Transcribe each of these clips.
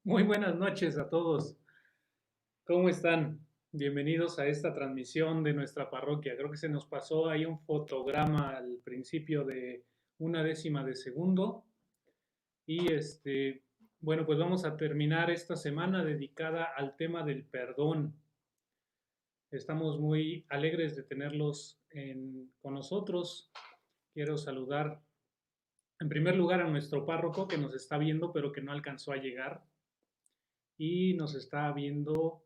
Muy buenas noches a todos. ¿Cómo están? Bienvenidos a esta transmisión de nuestra parroquia. Creo que se nos pasó ahí un fotograma al principio de una décima de segundo. Y bueno, pues vamos a terminar esta semana dedicada al tema del perdón. Estamos muy alegres de tenerlos con nosotros. Quiero saludar en primer lugar a nuestro párroco que nos está viendo, pero que no alcanzó a llegar y nos está viendo,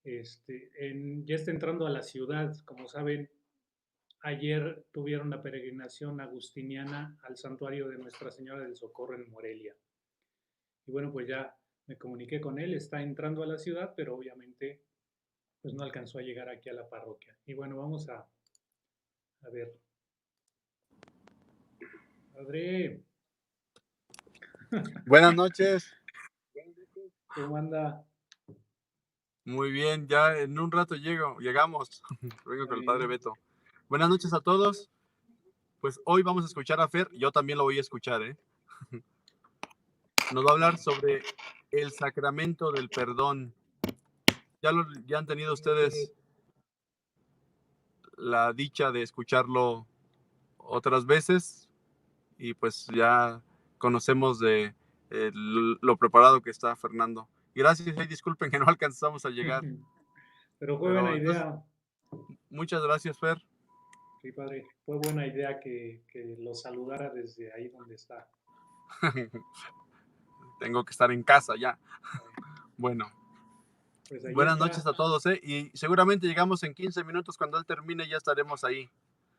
ya está entrando a la ciudad. Como saben, ayer tuvieron la peregrinación agustiniana al santuario de Nuestra Señora del Socorro en Morelia. Y bueno, pues ya me comuniqué con él, está entrando a la ciudad, pero obviamente pues no alcanzó a llegar aquí a la parroquia. Y bueno, vamos a ver. Padre, Buenas noches. ¿cómo anda? Muy bien, ya en un rato llegamos. Vengo con el padre Bien. Beto. Buenas noches a todos. Pues hoy vamos a escuchar a Fer, yo también lo voy a escuchar, ¿eh? Nos va a hablar sobre el sacramento del perdón. Ya han tenido ustedes la dicha de escucharlo otras veces y pues ya conocemos de lo preparado que está Fernando. Gracias y disculpen que no alcanzamos a llegar, Pero fue buena pero entonces idea. muchas gracias, Fer. Sí, padre, fue buena idea que lo saludara desde ahí donde está. Tengo que estar en casa ya. Bueno, Pues ahí buenas noches está. a todos, ¿eh? Y seguramente llegamos en 15 minutos cuando él termine, ya estaremos ahí.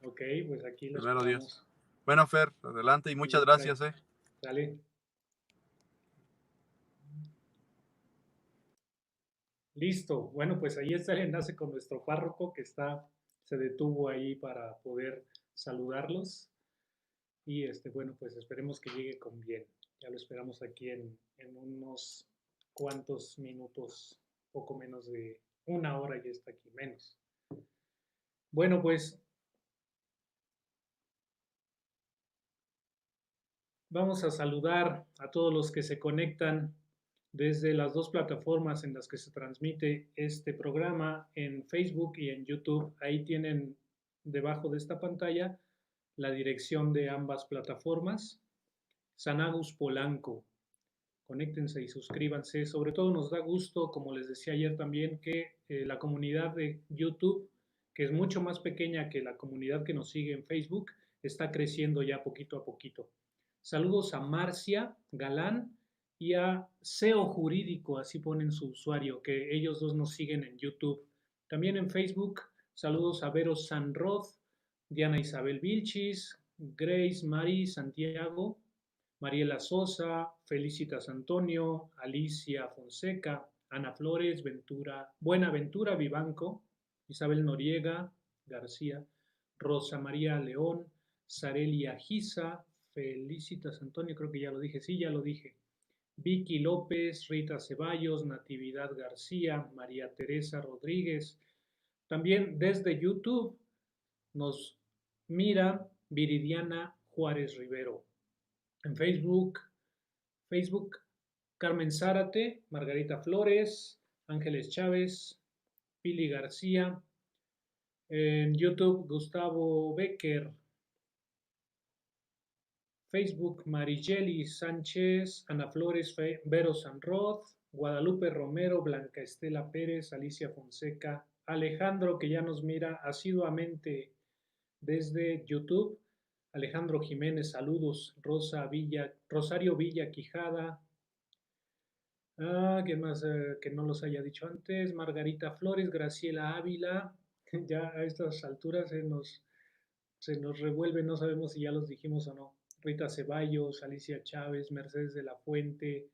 Ok, pues aquí lo Primero Dios. esperamos. Bueno, Fer, adelante y Muy muchas bien, padre. gracias, ¿eh? Sale. Listo. Bueno, pues ahí está el enlace con nuestro párroco que se detuvo ahí para poder saludarlos. Y bueno, pues esperemos que llegue con bien. Ya lo esperamos aquí en unos cuantos minutos, poco menos de una hora ya está aquí, menos. Bueno, pues vamos a saludar a todos los que se conectan desde las dos plataformas en las que se transmite este programa, en Facebook y en YouTube. Ahí tienen debajo de esta pantalla la dirección de ambas plataformas. San Agus Polanco. Conéctense y suscríbanse. Sobre todo nos da gusto, como les decía ayer también, que la comunidad de YouTube, que es mucho más pequeña que la comunidad que nos sigue en Facebook, está creciendo ya poquito a poquito. Saludos a Marcia Galán y a SEO Jurídico, así ponen su usuario, que ellos dos nos siguen en YouTube. También en Facebook, saludos a Vero Sanroz, Diana Isabel Vilchis, Grace Mari Santiago, Mariela Sosa, Felicitas Antonio, Alicia Fonseca, Ana Flores, Buenaventura Vivanco, Isabel Noriega García, Rosa María León, Sarelia Giza, Felicitas Antonio, creo que ya lo dije, sí, ya lo dije. Vicky López, Rita Ceballos, Natividad García, María Teresa Rodríguez. También desde YouTube nos mira Viridiana Juárez Rivero. En Facebook, Carmen Zárate, Margarita Flores, Ángeles Chávez, Pili García. En YouTube, Gustavo Becker. Facebook, Marigeli Sánchez, Ana Flores, Vero Sanroz, Guadalupe Romero, Blanca Estela Pérez, Alicia Fonseca, Alejandro, que ya nos mira asiduamente desde YouTube. Alejandro Jiménez, saludos. Rosario Villa Quijada. ¿Quién más que no los haya dicho antes? Margarita Flores, Graciela Ávila. Ya a estas alturas se nos revuelve, no sabemos si ya los dijimos o no. Rita Ceballos, Alicia Chávez, Mercedes de la Fuente.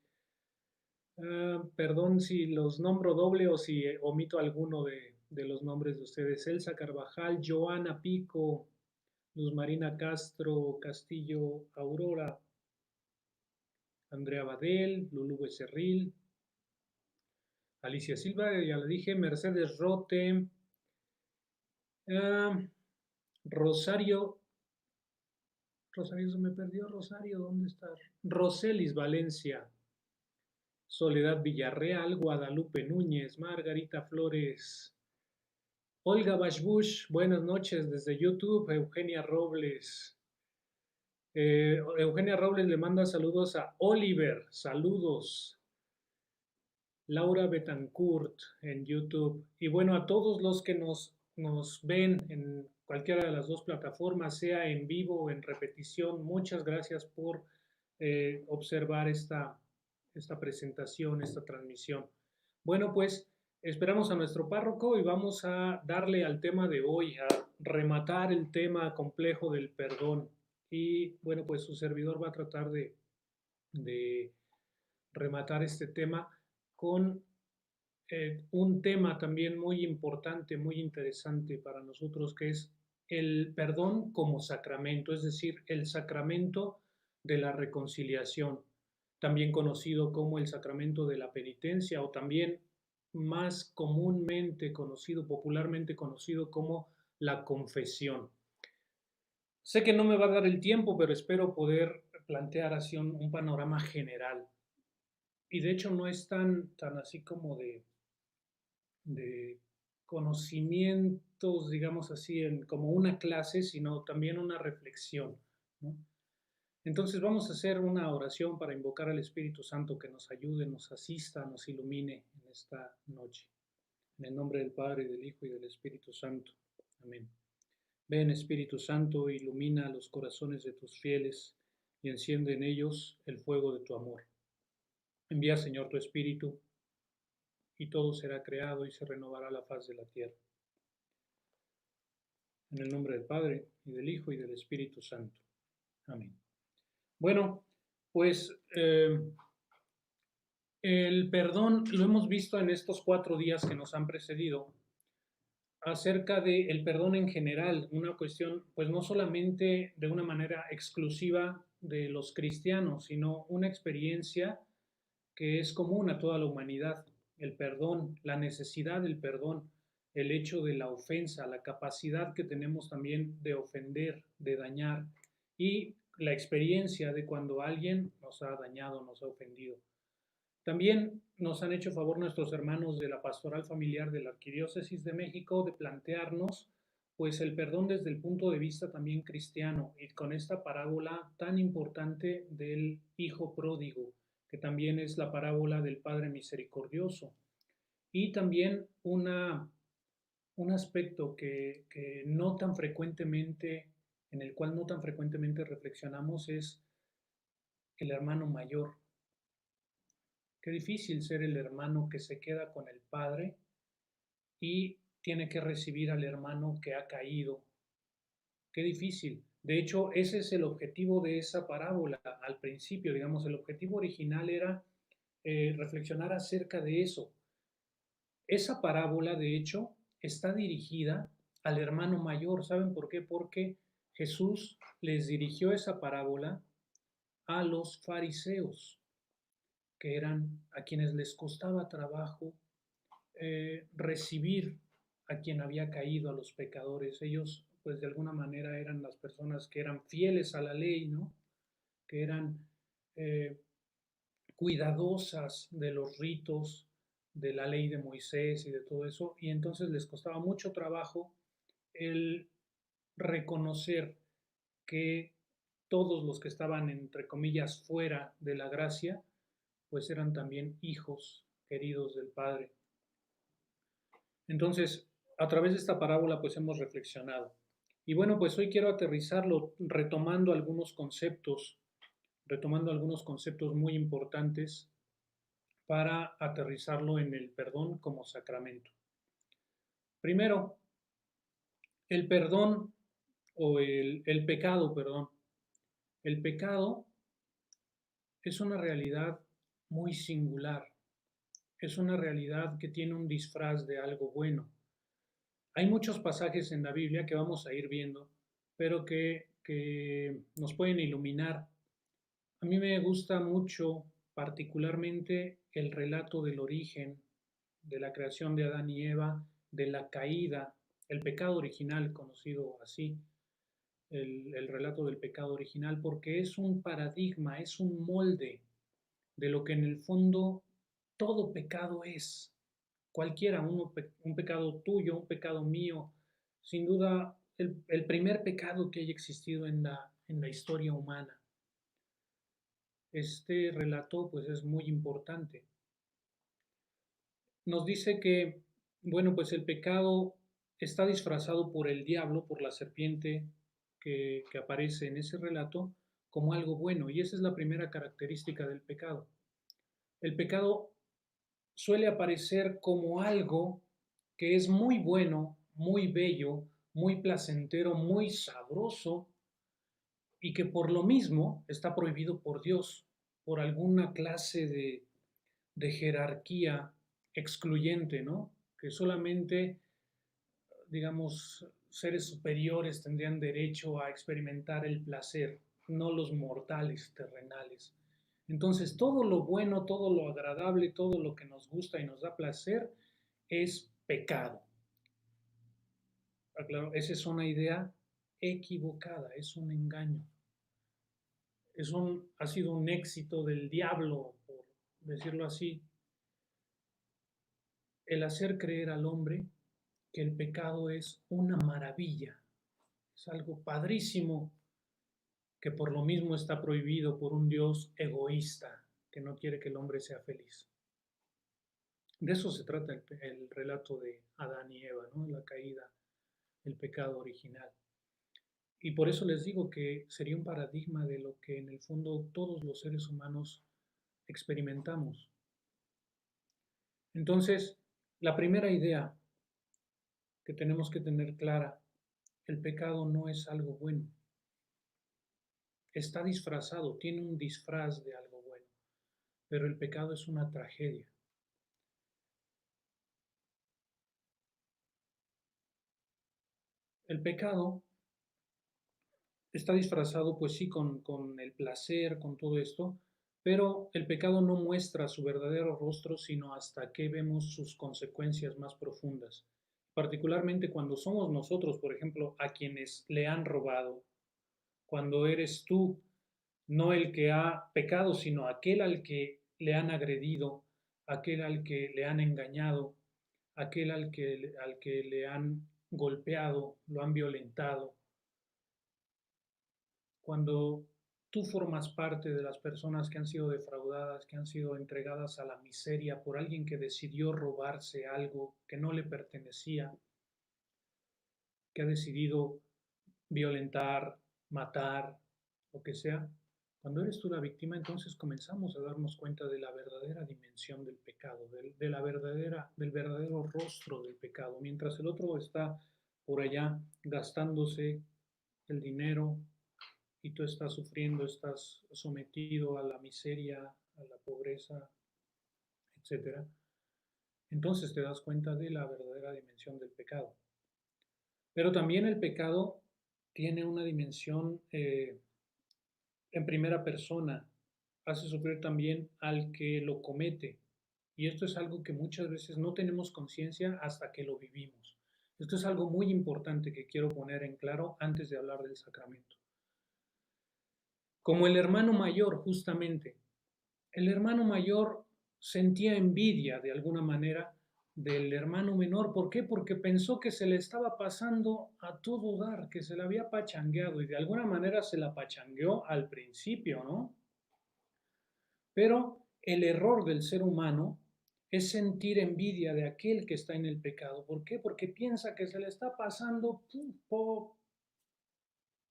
Perdón si los nombro doble o si omito alguno de los nombres de ustedes. Elsa Carvajal, Joana Pico, Luz Marina Castro, Castillo Aurora, Andrea Badel, Lulú Becerril, Alicia Silva, ya la dije, Mercedes Rote, uh, Rosario, Rosario se me perdió, Rosario, ¿dónde está? Roselis Valencia, Soledad Villarreal, Guadalupe Núñez, Margarita Flores, Olga Bashbush, buenas noches desde YouTube, Eugenia Robles. Eugenia Robles le manda saludos a Oliver, saludos. Laura Betancourt en YouTube. Y bueno, a todos los que nos ven en cualquiera de las dos plataformas, sea en vivo o en repetición, muchas gracias por observar esta presentación, esta transmisión. Bueno, pues esperamos a nuestro párroco y vamos a darle al tema de hoy, a rematar el tema complejo del perdón. Y bueno, pues su servidor va a tratar de rematar este tema con un tema también muy importante, muy interesante para nosotros, que es el perdón como sacramento, es decir, el sacramento de la reconciliación, también conocido como el sacramento de la penitencia o también más comúnmente conocido, popularmente conocido como la confesión. Sé que no me va a dar el tiempo, pero espero poder plantear así un panorama general. Y de hecho no es tan así como de conocimientos, digamos así, como una clase, sino también una reflexión, ¿no? Entonces vamos a hacer una oración para invocar al Espíritu Santo que nos ayude, nos asista, nos ilumine en esta noche. En el nombre del Padre, del Hijo y del Espíritu Santo. Amén. Ven, Espíritu Santo, ilumina los corazones de tus fieles y enciende en ellos el fuego de tu amor. Envía, Señor, tu Espíritu, y todo será creado y se renovará la faz de la tierra. En el nombre del Padre, y del Hijo, y del Espíritu Santo. Amén. Bueno, pues el perdón lo hemos visto en estos 4 días que nos han precedido, acerca del perdón en general, una cuestión, pues no solamente de una manera exclusiva de los cristianos, sino una experiencia que es común a toda la humanidad. El perdón, la necesidad del perdón, el hecho de la ofensa, la capacidad que tenemos también de ofender, de dañar, y la experiencia de cuando alguien nos ha dañado, nos ha ofendido. También nos han hecho favor nuestros hermanos de la Pastoral Familiar de la Arquidiócesis de México de plantearnos pues el perdón desde el punto de vista también cristiano y con esta parábola tan importante del hijo pródigo, que también es la parábola del Padre misericordioso. Y también un aspecto que no tan frecuentemente, en el cual no tan frecuentemente reflexionamos es el hermano mayor. Qué difícil ser el hermano que se queda con el padre y tiene que recibir al hermano que ha caído. Qué difícil. De hecho, ese es el objetivo de esa parábola al principio, digamos, el objetivo original era reflexionar acerca de eso. Esa parábola, de hecho, está dirigida al hermano mayor. ¿Saben por qué? Porque Jesús les dirigió esa parábola a los fariseos, que eran a quienes les costaba trabajo recibir a quien había caído, a los pecadores. Ellos, pues de alguna manera, eran las personas que eran fieles a la ley, ¿no? Que eran eh, cuidadosas de los ritos, de la ley de Moisés y de todo eso, y entonces les costaba mucho trabajo el reconocer que todos los que estaban, entre comillas, fuera de la gracia, pues eran también hijos queridos del Padre. Entonces, a través de esta parábola, pues hemos reflexionado. Y bueno, pues hoy quiero aterrizarlo retomando algunos conceptos muy importantes para aterrizarlo en el perdón como sacramento. Primero, el perdón o el pecado, perdón. El pecado es una realidad muy singular, es una realidad que tiene un disfraz de algo bueno. Hay muchos pasajes en la Biblia que vamos a ir viendo, pero que nos pueden iluminar. A mí me gusta mucho particularmente el relato del origen, de la creación de Adán y Eva, de la caída, el pecado original, conocido así, el relato del pecado original, porque es un paradigma, es un molde de lo que en el fondo todo pecado es, cualquiera, un pecado tuyo, un pecado mío, sin duda el primer pecado que haya existido en la historia humana. Este relato pues es muy importante. Nos dice que, bueno, pues el pecado está disfrazado por el diablo, por la serpiente que aparece en ese relato, como algo bueno. Y esa es la primera característica del pecado. El pecado suele aparecer como algo que es muy bueno, muy bello, muy placentero, muy sabroso y que por lo mismo está prohibido por Dios, por alguna clase de jerarquía excluyente, ¿no? Que solamente, digamos, seres superiores tendrían derecho a experimentar el placer, no los mortales terrenales. Entonces, todo lo bueno, todo lo agradable, todo lo que nos gusta y nos da placer es pecado. Claro, esa es una idea equivocada, es un engaño. Ha sido un éxito del diablo, por decirlo así, el hacer creer al hombre que el pecado es una maravilla, es algo padrísimo que por lo mismo está prohibido por un Dios egoísta que no quiere que el hombre sea feliz. De eso se trata el relato de Adán y Eva, ¿no? La caída, el pecado original. Y por eso les digo que sería un paradigma de lo que en el fondo todos los seres humanos experimentamos. Entonces, la primera idea que tenemos que tener clara, el pecado no es algo bueno. Está disfrazado, tiene un disfraz de algo bueno, pero el pecado es una tragedia. El pecado está disfrazado, pues sí, con el placer, con todo esto, pero el pecado no muestra su verdadero rostro, sino hasta que vemos sus consecuencias más profundas. Particularmente cuando somos nosotros, por ejemplo, a quienes le han robado, cuando eres tú, no el que ha pecado, sino aquel al que le han agredido, aquel al que le han engañado, aquel al que le han golpeado, lo han violentado. Cuando tú formas parte de las personas que han sido defraudadas, que han sido entregadas a la miseria por alguien que decidió robarse algo que no le pertenecía, que ha decidido violentar, matar, lo que sea, cuando eres tú la víctima, entonces comenzamos a darnos cuenta de la verdadera dimensión del pecado, del verdadero rostro del pecado, mientras el otro está por allá gastándose el dinero y tú estás sufriendo, estás sometido a la miseria, a la pobreza, etcétera. Entonces te das cuenta de la verdadera dimensión del pecado. Pero también el pecado tiene una dimensión en primera persona, hace sufrir también al que lo comete. Y esto es algo que muchas veces no tenemos conciencia hasta que lo vivimos. Esto es algo muy importante que quiero poner en claro antes de hablar del sacramento. Como el hermano mayor, justamente, el hermano mayor sentía envidia de alguna manera del hermano menor. ¿Por qué? Porque pensó que se le estaba pasando a todo dar, que se la había pachangueado y de alguna manera se la pachangueó al principio, ¿no? Pero el error del ser humano es sentir envidia de aquel que está en el pecado. ¿Por qué? Porque piensa que se le está pasando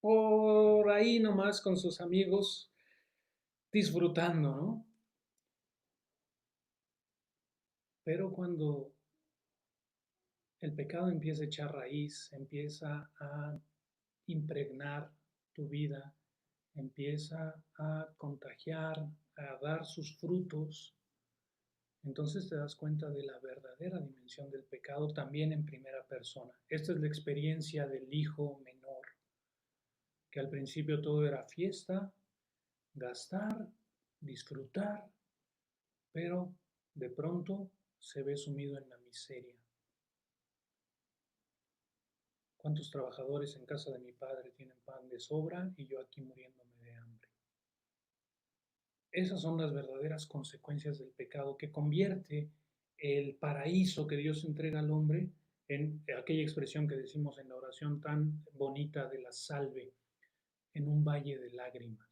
por ahí nomás con sus amigos disfrutando, ¿no? Pero cuando el pecado empieza a echar raíz, empieza a impregnar tu vida, empieza a contagiar, a dar sus frutos, entonces te das cuenta de la verdadera dimensión del pecado también en primera persona. Esta es la experiencia del hijo menor, que al principio todo era fiesta, gastar, disfrutar, pero de pronto se ve sumido en la miseria. ¿Cuántos trabajadores en casa de mi padre tienen pan de sobra y yo aquí muriéndome de hambre? Esas son las verdaderas consecuencias del pecado, que convierte el paraíso que Dios entrega al hombre en aquella expresión que decimos en la oración tan bonita de la salve, en un valle de lágrimas.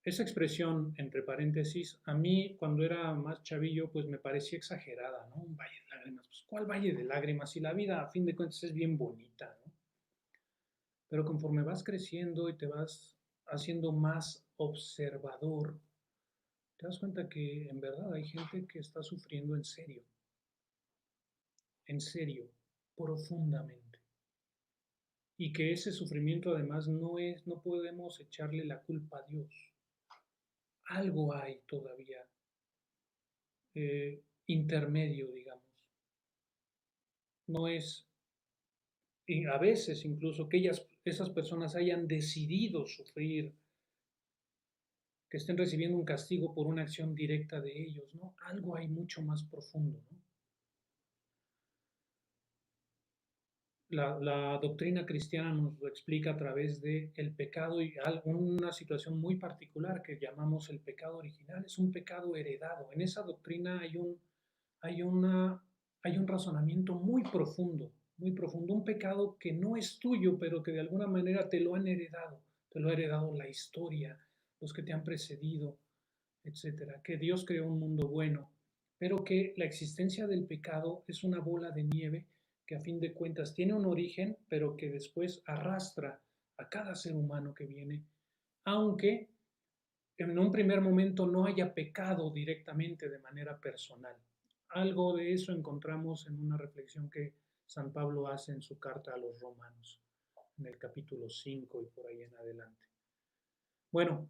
Esa expresión, entre paréntesis, a mí cuando era más chavillo, pues me parecía exagerada, ¿no? Un valle de lágrimas. Pues, ¿cuál valle de lágrimas? Si la vida, a fin de cuentas, es bien bonita, ¿no? Pero conforme vas creciendo y te vas haciendo más observador, te das cuenta que en verdad hay gente que está sufriendo en serio, profundamente. Y que ese sufrimiento además no podemos echarle la culpa a Dios. Algo hay todavía intermedio, digamos. No es, y a veces incluso que esas personas hayan decidido sufrir, que estén recibiendo un castigo por una acción directa de ellos, ¿no? Algo hay mucho más profundo, ¿no? La doctrina cristiana nos lo explica a través de el pecado y una situación muy particular que llamamos el pecado original. Es un pecado heredado. En esa doctrina hay, una, hay un razonamiento muy profundo, un pecado que no es tuyo, pero que de alguna manera te lo han heredado. Te lo ha heredado la historia, los que te han precedido, etcétera. Que Dios creó un mundo bueno, pero que la existencia del pecado es una bola de nieve que a fin de cuentas tiene un origen, pero que después arrastra a cada ser humano que viene, aunque en un primer momento no haya pecado directamente de manera personal. Algo de eso encontramos en una reflexión que San Pablo hace en su carta a los romanos, en el capítulo 5 y por ahí en adelante. Bueno,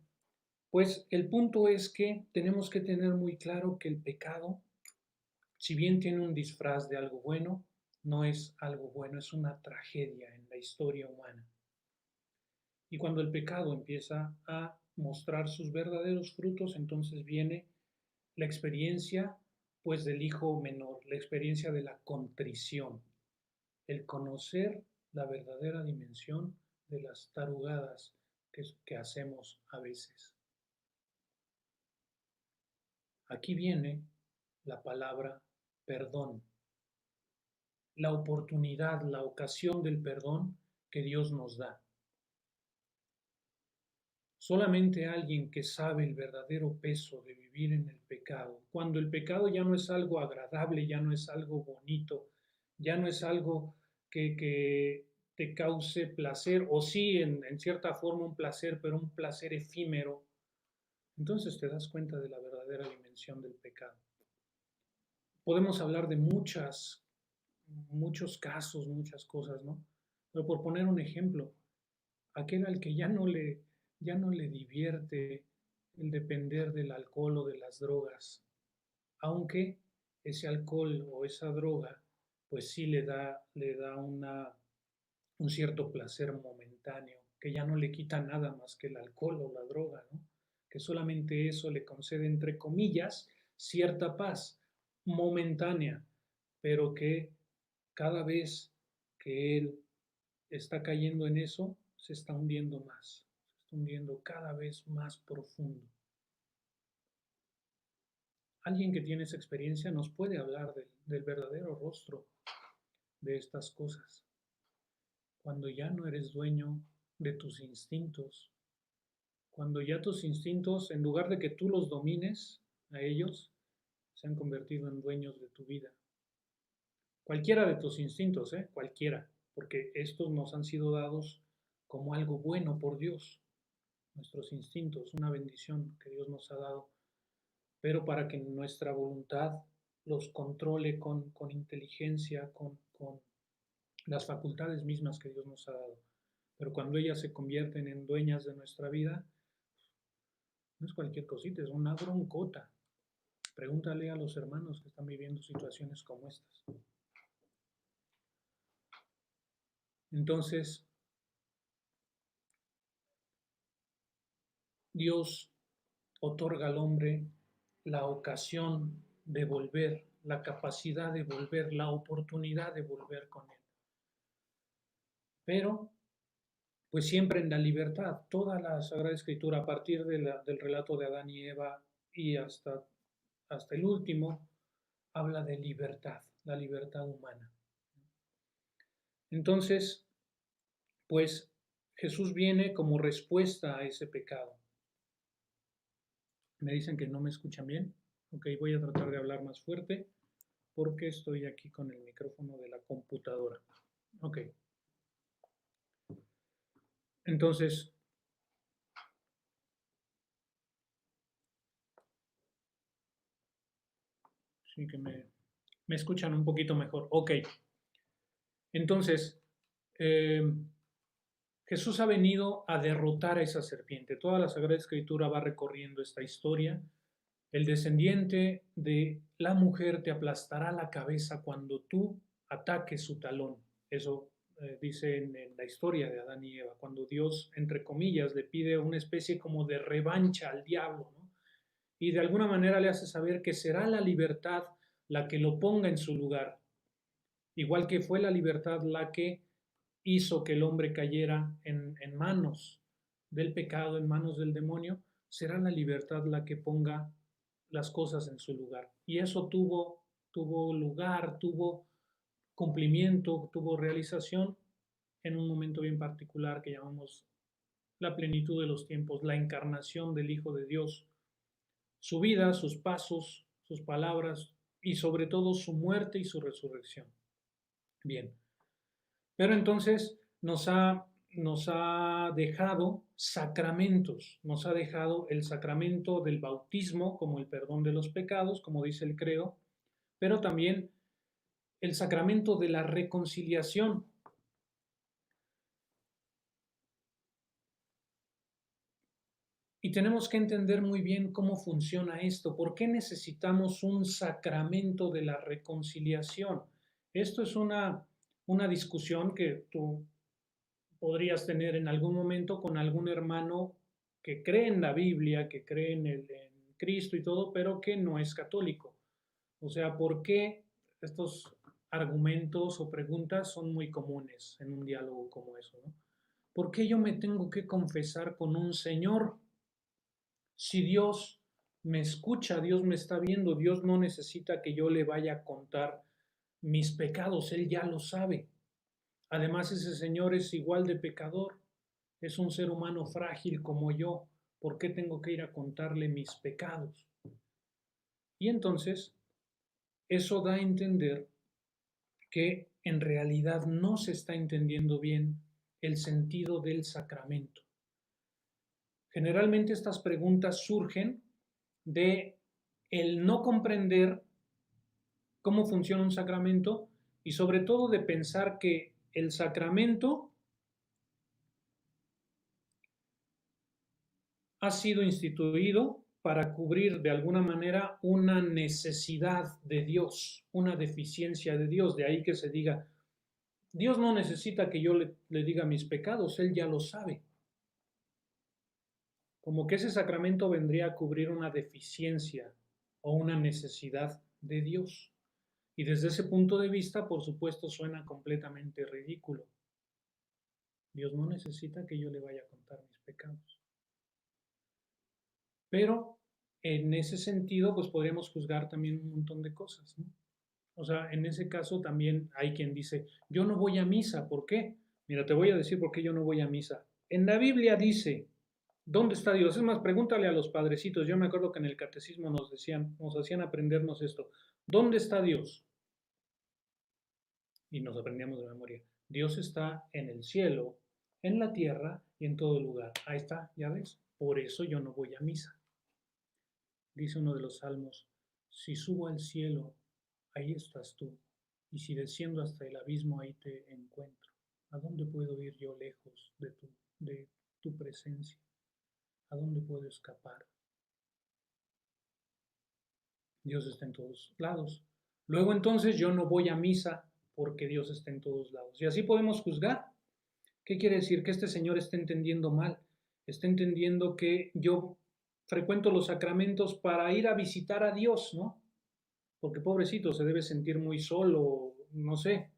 pues el punto es que tenemos que tener muy claro que el pecado, si bien tiene un disfraz de algo bueno, no es algo bueno, es una tragedia en la historia humana. Y cuando el pecado empieza a mostrar sus verdaderos frutos, entonces viene la experiencia pues del hijo menor, la experiencia de la contrición, el conocer la verdadera dimensión de las tarugadas que hacemos a veces. Aquí viene la palabra perdón, la oportunidad, la ocasión del perdón que Dios nos da. Solamente alguien que sabe el verdadero peso de vivir en el pecado, cuando el pecado ya no es algo agradable, ya no es algo bonito, ya no es algo que te cause placer, o sí, en cierta forma un placer, pero un placer efímero, entonces te das cuenta de la verdadera dimensión del pecado. Podemos hablar de muchos casos, muchas cosas, ¿no? Pero por poner un ejemplo, aquel al que ya no le divierte el depender del alcohol o de las drogas, aunque ese alcohol o esa droga, pues sí le da un cierto placer momentáneo, que ya no le quita nada más que el alcohol o la droga, ¿no? Que solamente eso le concede, entre comillas, cierta paz momentánea, pero que cada vez que él está cayendo en eso, se está hundiendo más, se está hundiendo cada vez más profundo. Alguien que tiene esa experiencia nos puede hablar del verdadero rostro de estas cosas. Cuando ya no eres dueño de tus instintos, cuando ya tus instintos, en lugar de que tú los domines a ellos, se han convertido en dueños de tu vida. Cualquiera de tus instintos, cualquiera, porque estos nos han sido dados como algo bueno por Dios, nuestros instintos, una bendición que Dios nos ha dado, pero para que nuestra voluntad los controle con inteligencia, con las facultades mismas que Dios nos ha dado. Pero cuando ellas se convierten en dueñas de nuestra vida, no es cualquier cosita, es una broncota. Pregúntale a los hermanos que están viviendo situaciones como estas. Entonces, Dios otorga al hombre la ocasión de volver, la capacidad de volver, la oportunidad de volver con él. Pero pues siempre en la libertad. Toda la Sagrada Escritura, a partir del relato de Adán y Eva y hasta el último, habla de libertad, la libertad humana. Entonces, pues Jesús viene como respuesta a ese pecado. Me dicen que no me escuchan bien. Ok, voy a tratar de hablar más fuerte porque estoy aquí con el micrófono de la computadora. Ok. Entonces, sí que me escuchan un poquito mejor. Ok. Entonces, eh, Jesús ha venido a derrotar a esa serpiente. Toda la Sagrada Escritura va recorriendo esta historia. El descendiente de la mujer te aplastará la cabeza cuando tú ataques su talón. Eso dice en la historia de Adán y Eva, cuando Dios, entre comillas, le pide una especie como de revancha al diablo, ¿no? Y de alguna manera le hace saber que será la libertad la que lo ponga en su lugar, igual que fue la libertad la que hizo que el hombre cayera en manos del pecado, en manos del demonio, será la libertad la que ponga las cosas en su lugar. Y eso tuvo lugar, tuvo cumplimiento, tuvo realización en un momento bien particular que llamamos la plenitud de los tiempos, la encarnación del Hijo de Dios, su vida, sus pasos, sus palabras y sobre todo su muerte y su resurrección. Bien, pero entonces nos ha dejado sacramentos, nos ha dejado el sacramento del bautismo como el perdón de los pecados, como dice el credo, pero también el sacramento de la reconciliación. Y tenemos que entender muy bien cómo funciona esto, por qué necesitamos un sacramento de la reconciliación. Esto es una discusión que tú podrías tener en algún momento con algún hermano que cree en la Biblia, que cree en Cristo y todo, pero que no es católico. O sea, ¿por qué estos argumentos o preguntas son muy comunes en un diálogo como eso, ¿no? ¿Por qué yo me tengo que confesar con un señor si Dios me escucha, Dios me está viendo, Dios no necesita que yo le vaya a contar mis pecados, Él ya lo sabe? Además, ese señor es igual de pecador, es un ser humano frágil como yo. ¿Por qué tengo que ir a contarle mis pecados? Y entonces, eso da a entender que en realidad no se está entendiendo bien el sentido del sacramento. Generalmente estas preguntas surgen de el no comprender cómo funciona un sacramento y sobre todo de pensar que el sacramento ha sido instituido para cubrir de alguna manera una necesidad de Dios, una deficiencia de Dios. De ahí que se diga, Dios no necesita que yo le diga mis pecados, Él ya lo sabe. Como que ese sacramento vendría a cubrir una deficiencia o una necesidad de Dios. Y desde ese punto de vista, por supuesto, suena completamente ridículo. Dios no necesita que yo le vaya a contar mis pecados. Pero en ese sentido, pues podríamos juzgar también un montón de cosas, ¿no? O sea, en ese caso también hay quien dice, yo no voy a misa, ¿por qué? Mira, te voy a decir por qué yo no voy a misa. En la Biblia dice, ¿dónde está Dios? Es más, pregúntale a los padrecitos. Yo me acuerdo que en el catecismo nos decían, nos hacían aprendernos esto. ¿Dónde está Dios? Y nos aprendíamos de memoria. Dios está en el cielo, en la tierra y en todo lugar. Ahí está, ya ves. Por eso yo no voy a misa. Dice uno de los salmos, si subo al cielo, ahí estás tú, y si desciendo hasta el abismo, ahí te encuentro. ¿A dónde puedo ir yo lejos de tu presencia? ¿A dónde puedo escapar? Dios está en todos lados. Luego entonces yo no voy a misa porque Dios está en todos lados. Y así podemos juzgar. ¿Qué quiere decir? Que este señor está entendiendo mal. Está entendiendo que yo frecuento los sacramentos para ir a visitar a Dios, ¿no? Porque pobrecito se debe sentir muy solo, no sé.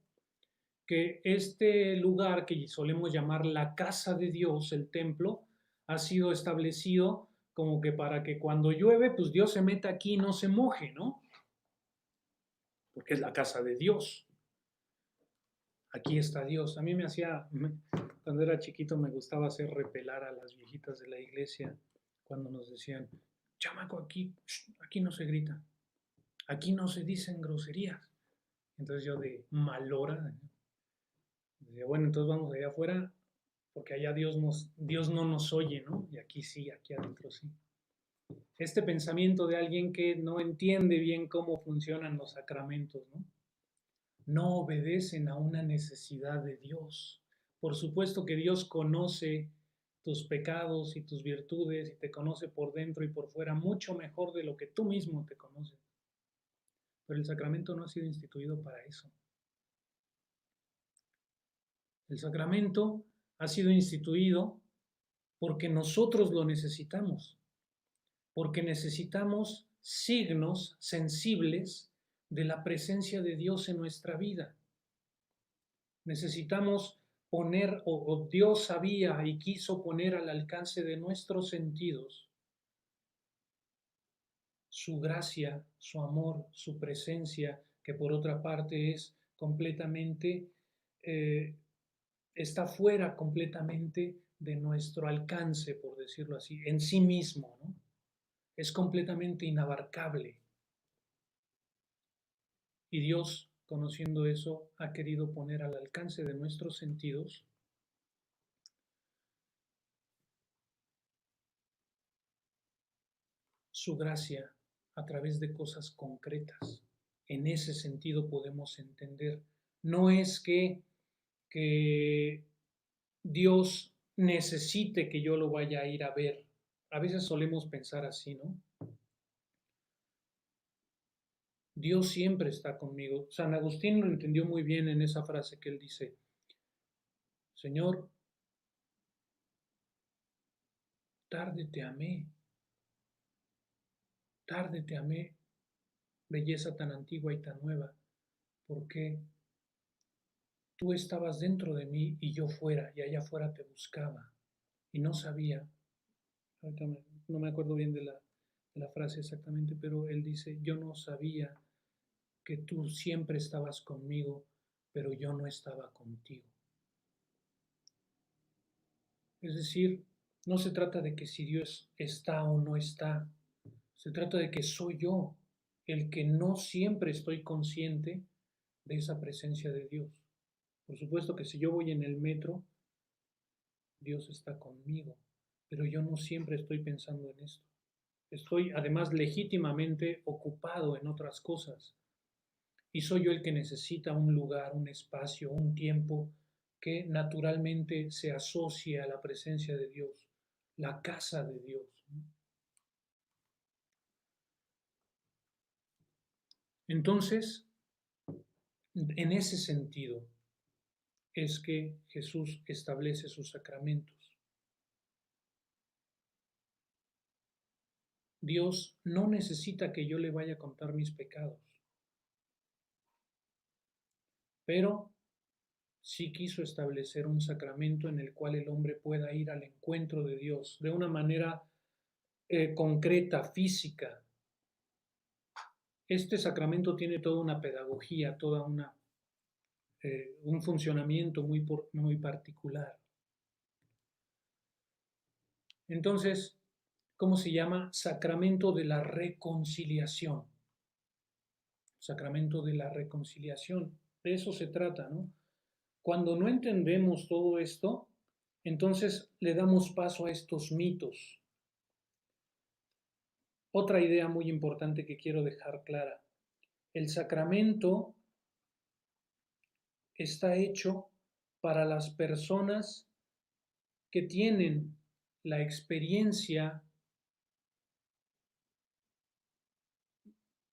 que este lugar que solemos llamar la casa de Dios, el templo, ha sido establecido como que para que cuando llueve, pues Dios se meta aquí y no se moje, ¿no? Porque es la casa de Dios. Aquí está Dios. A mí cuando era chiquito me gustaba hacer repelar a las viejitas de la iglesia cuando nos decían, chamaco, aquí no se grita, aquí no se dicen groserías. Entonces yo de malora, decía, bueno, entonces vamos allá afuera, porque allá Dios no nos oye, ¿no? Y aquí sí, aquí adentro sí. Este pensamiento de alguien que no entiende bien cómo funcionan los sacramentos, ¿no? No obedecen a una necesidad de Dios. Por supuesto que Dios conoce tus pecados y tus virtudes y te conoce por dentro y por fuera mucho mejor de lo que tú mismo te conoces. Pero el sacramento no ha sido instituido para eso. El sacramento ha sido instituido porque nosotros lo necesitamos, porque necesitamos signos sensibles de la presencia de Dios en nuestra vida. Necesitamos poner, o Dios sabía y quiso poner al alcance de nuestros sentidos su gracia, su amor, su presencia, que por otra parte es completamente, está fuera completamente de nuestro alcance, por decirlo así, en sí mismo, ¿no? Es completamente inabarcable. Y Dios, conociendo eso, ha querido poner al alcance de nuestros sentidos su gracia a través de cosas concretas. En ese sentido podemos entender. No es que Dios necesite que yo lo vaya a ir a ver. A veces solemos pensar así, ¿no? Dios siempre está conmigo. San Agustín lo entendió muy bien en esa frase que él dice, Señor, tarde te amé, belleza tan antigua y tan nueva, porque tú estabas dentro de mí y yo fuera, y allá afuera te buscaba, y no sabía, no me acuerdo bien de la frase exactamente, pero él dice, yo no sabía que tú siempre estabas conmigo, pero yo no estaba contigo. Es decir, no se trata de que si Dios está o no está, se trata de que soy yo el que no siempre estoy consciente de esa presencia de Dios. Por supuesto que si yo voy en el metro, Dios está conmigo, pero yo no siempre estoy pensando en esto. Estoy además legítimamente ocupado en otras cosas y soy yo el que necesita un lugar, un espacio, un tiempo que naturalmente se asocie a la presencia de Dios, la casa de Dios. Entonces, en ese sentido es que Jesús establece sus sacramentos. Dios no necesita que yo le vaya a contar mis pecados, pero sí quiso establecer un sacramento en el cual el hombre pueda ir al encuentro de Dios de una manera concreta, física. Este sacramento tiene toda una pedagogía, un funcionamiento muy particular. Entonces, ¿cómo se llama? Sacramento de la reconciliación. Sacramento de la reconciliación. De eso se trata, ¿no? Cuando no entendemos todo esto, entonces le damos paso a estos mitos. Otra idea muy importante que quiero dejar clara. El sacramento está hecho para las personas que tienen la experiencia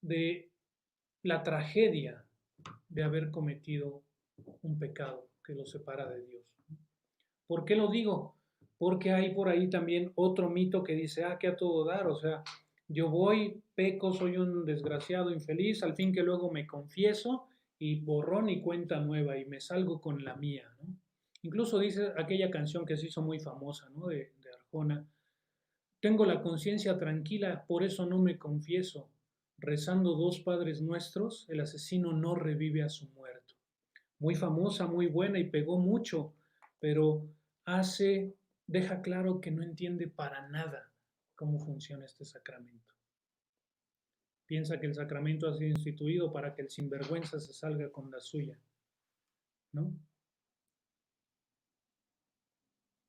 de la tragedia de haber cometido un pecado que los separa de Dios. ¿Por qué lo digo? Porque hay por ahí también otro mito que dice, que a todo dar, o sea, yo voy, peco, soy un desgraciado, infeliz, al fin que luego me confieso y borrón y cuenta nueva y me salgo con la mía, ¿no? Incluso dice aquella canción que se hizo muy famosa, ¿no? De Arjona, tengo la conciencia tranquila, por eso no me confieso. Rezando dos Padres Nuestros, el asesino no revive a su muerto. Muy famosa, muy buena y pegó mucho, pero deja claro que no entiende para nada cómo funciona este sacramento. Piensa que el sacramento ha sido instituido para que el sinvergüenza se salga con la suya, ¿no?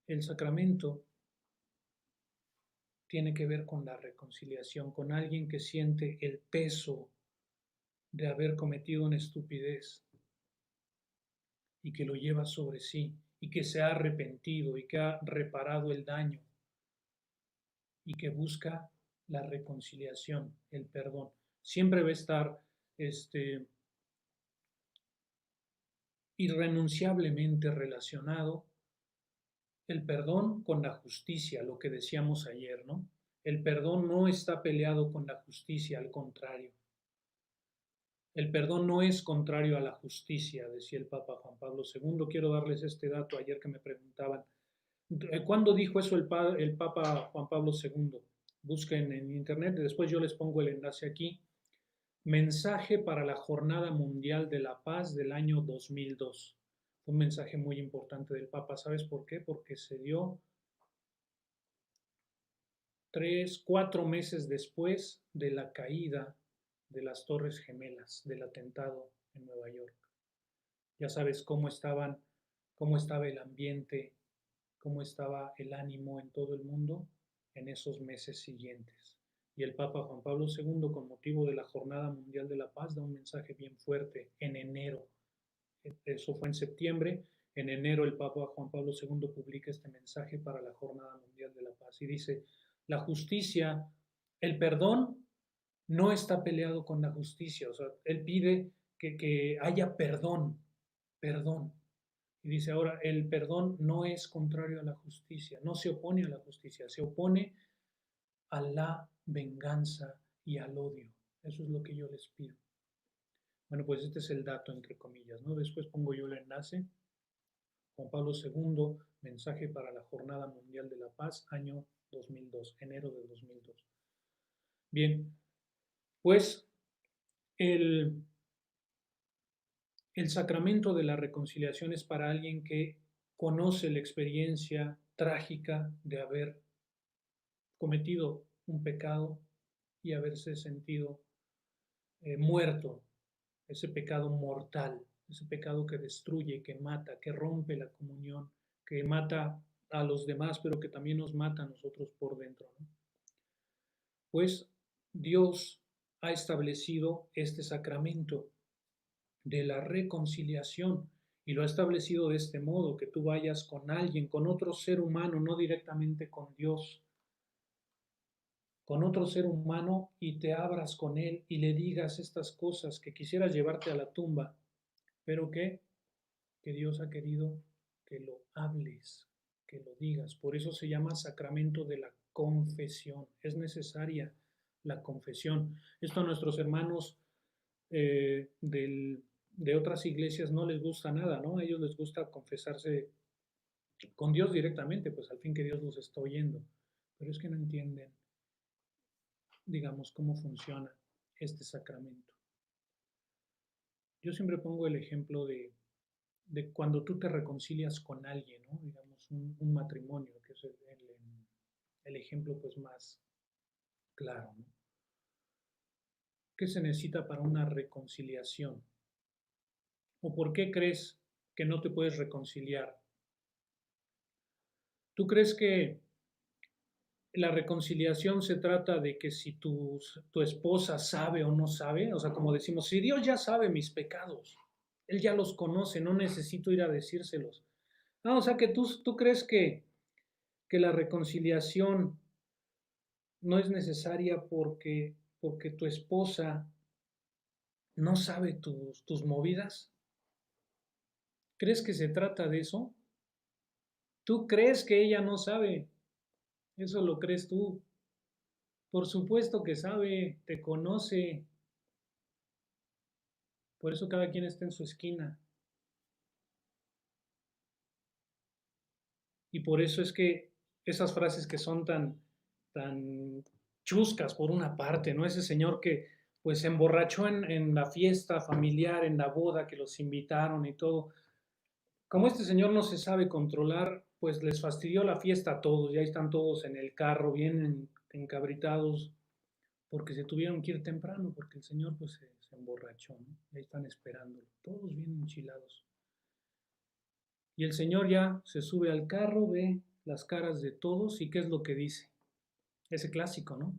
El sacramento tiene que ver con la reconciliación, con alguien que siente el peso de haber cometido una estupidez y que lo lleva sobre sí y que se ha arrepentido y que ha reparado el daño y que busca la reconciliación, el perdón. Siempre va a estar irrenunciablemente relacionado el perdón con la justicia, lo que decíamos ayer, ¿no? El perdón no está peleado con la justicia, al contrario. El perdón no es contrario a la justicia, decía el Papa Juan Pablo II. Quiero darles este dato ayer que me preguntaban. ¿Cuándo dijo eso el Papa Juan Pablo II? Busquen en internet, después yo les pongo el enlace aquí. Mensaje para la Jornada Mundial de la Paz del año 2002. Un mensaje muy importante del Papa. ¿Sabes por qué? Porque se dio 4 meses después de la caída de las Torres Gemelas, del atentado en Nueva York. Ya sabes cómo estaba el ambiente, cómo estaba el ánimo en todo el mundo en esos meses siguientes. Y el Papa Juan Pablo II, con motivo de la Jornada Mundial de la Paz, da un mensaje bien fuerte en enero. Eso fue en septiembre. En enero el Papa Juan Pablo II publica este mensaje para la Jornada Mundial de la Paz y dice, la justicia, el perdón no está peleado con la justicia. O sea, él pide que haya perdón, perdón. Y dice ahora, el perdón no es contrario a la justicia, no se opone a la justicia, se opone a la venganza y al odio. Eso es lo que yo les pido. Bueno, pues este es el dato, entre comillas, ¿no? Después pongo yo el enlace. Juan Pablo II, mensaje para la Jornada Mundial de la Paz, año 2002, enero de 2002. Bien, pues el sacramento de la reconciliación es para alguien que conoce la experiencia trágica de haber cometido un pecado y haberse sentido muerto, ese pecado mortal, ese pecado que destruye, que mata, que rompe la comunión, que mata a los demás, pero que también nos mata a nosotros por dentro, ¿no? Pues Dios ha establecido este sacramento de la reconciliación y lo ha establecido de este modo, que tú vayas con alguien, con otro ser humano, no directamente con Dios, con otro ser humano y te abras con él y le digas estas cosas que quisieras llevarte a la tumba, pero que Dios ha querido que lo hables, que lo digas. Por eso se llama sacramento de la confesión. Es necesaria la confesión. Esto a nuestros hermanos de otras iglesias no les gusta nada, ¿no? A ellos les gusta confesarse con Dios directamente, pues al fin que Dios los está oyendo. Pero es que no entienden, digamos, cómo funciona este sacramento. Yo siempre pongo el ejemplo de cuando tú te reconcilias con alguien, ¿no? Digamos, un matrimonio, que es el ejemplo pues más claro, ¿no? ¿Qué se necesita para una reconciliación? ¿O por qué crees que no te puedes reconciliar? ¿Tú crees que la reconciliación se trata de que si tu esposa sabe o no sabe? O sea, como decimos, si Dios ya sabe mis pecados, Él ya los conoce, no necesito ir a decírselos. No, o sea, que tú crees que la reconciliación no es necesaria porque tu esposa no sabe tus movidas. ¿Crees que se trata de eso? ¿Tú crees que ella no sabe? Eso lo crees tú. Por supuesto que sabe, te conoce. Por eso cada quien está en su esquina. Y por eso es que esas frases que son tan chuscas por una parte, ¿no? Ese señor que pues se emborrachó en la fiesta familiar, en la boda, que los invitaron y todo. Como este señor no se sabe controlar, pues les fastidió la fiesta a todos, ya están todos en el carro, bien encabritados, porque se tuvieron que ir temprano, porque el señor pues se emborrachó, ¿no? Ya están esperándolo, todos bien enchilados. Y el señor ya se sube al carro, ve las caras de todos y ¿qué es lo que dice? Ese clásico, ¿no?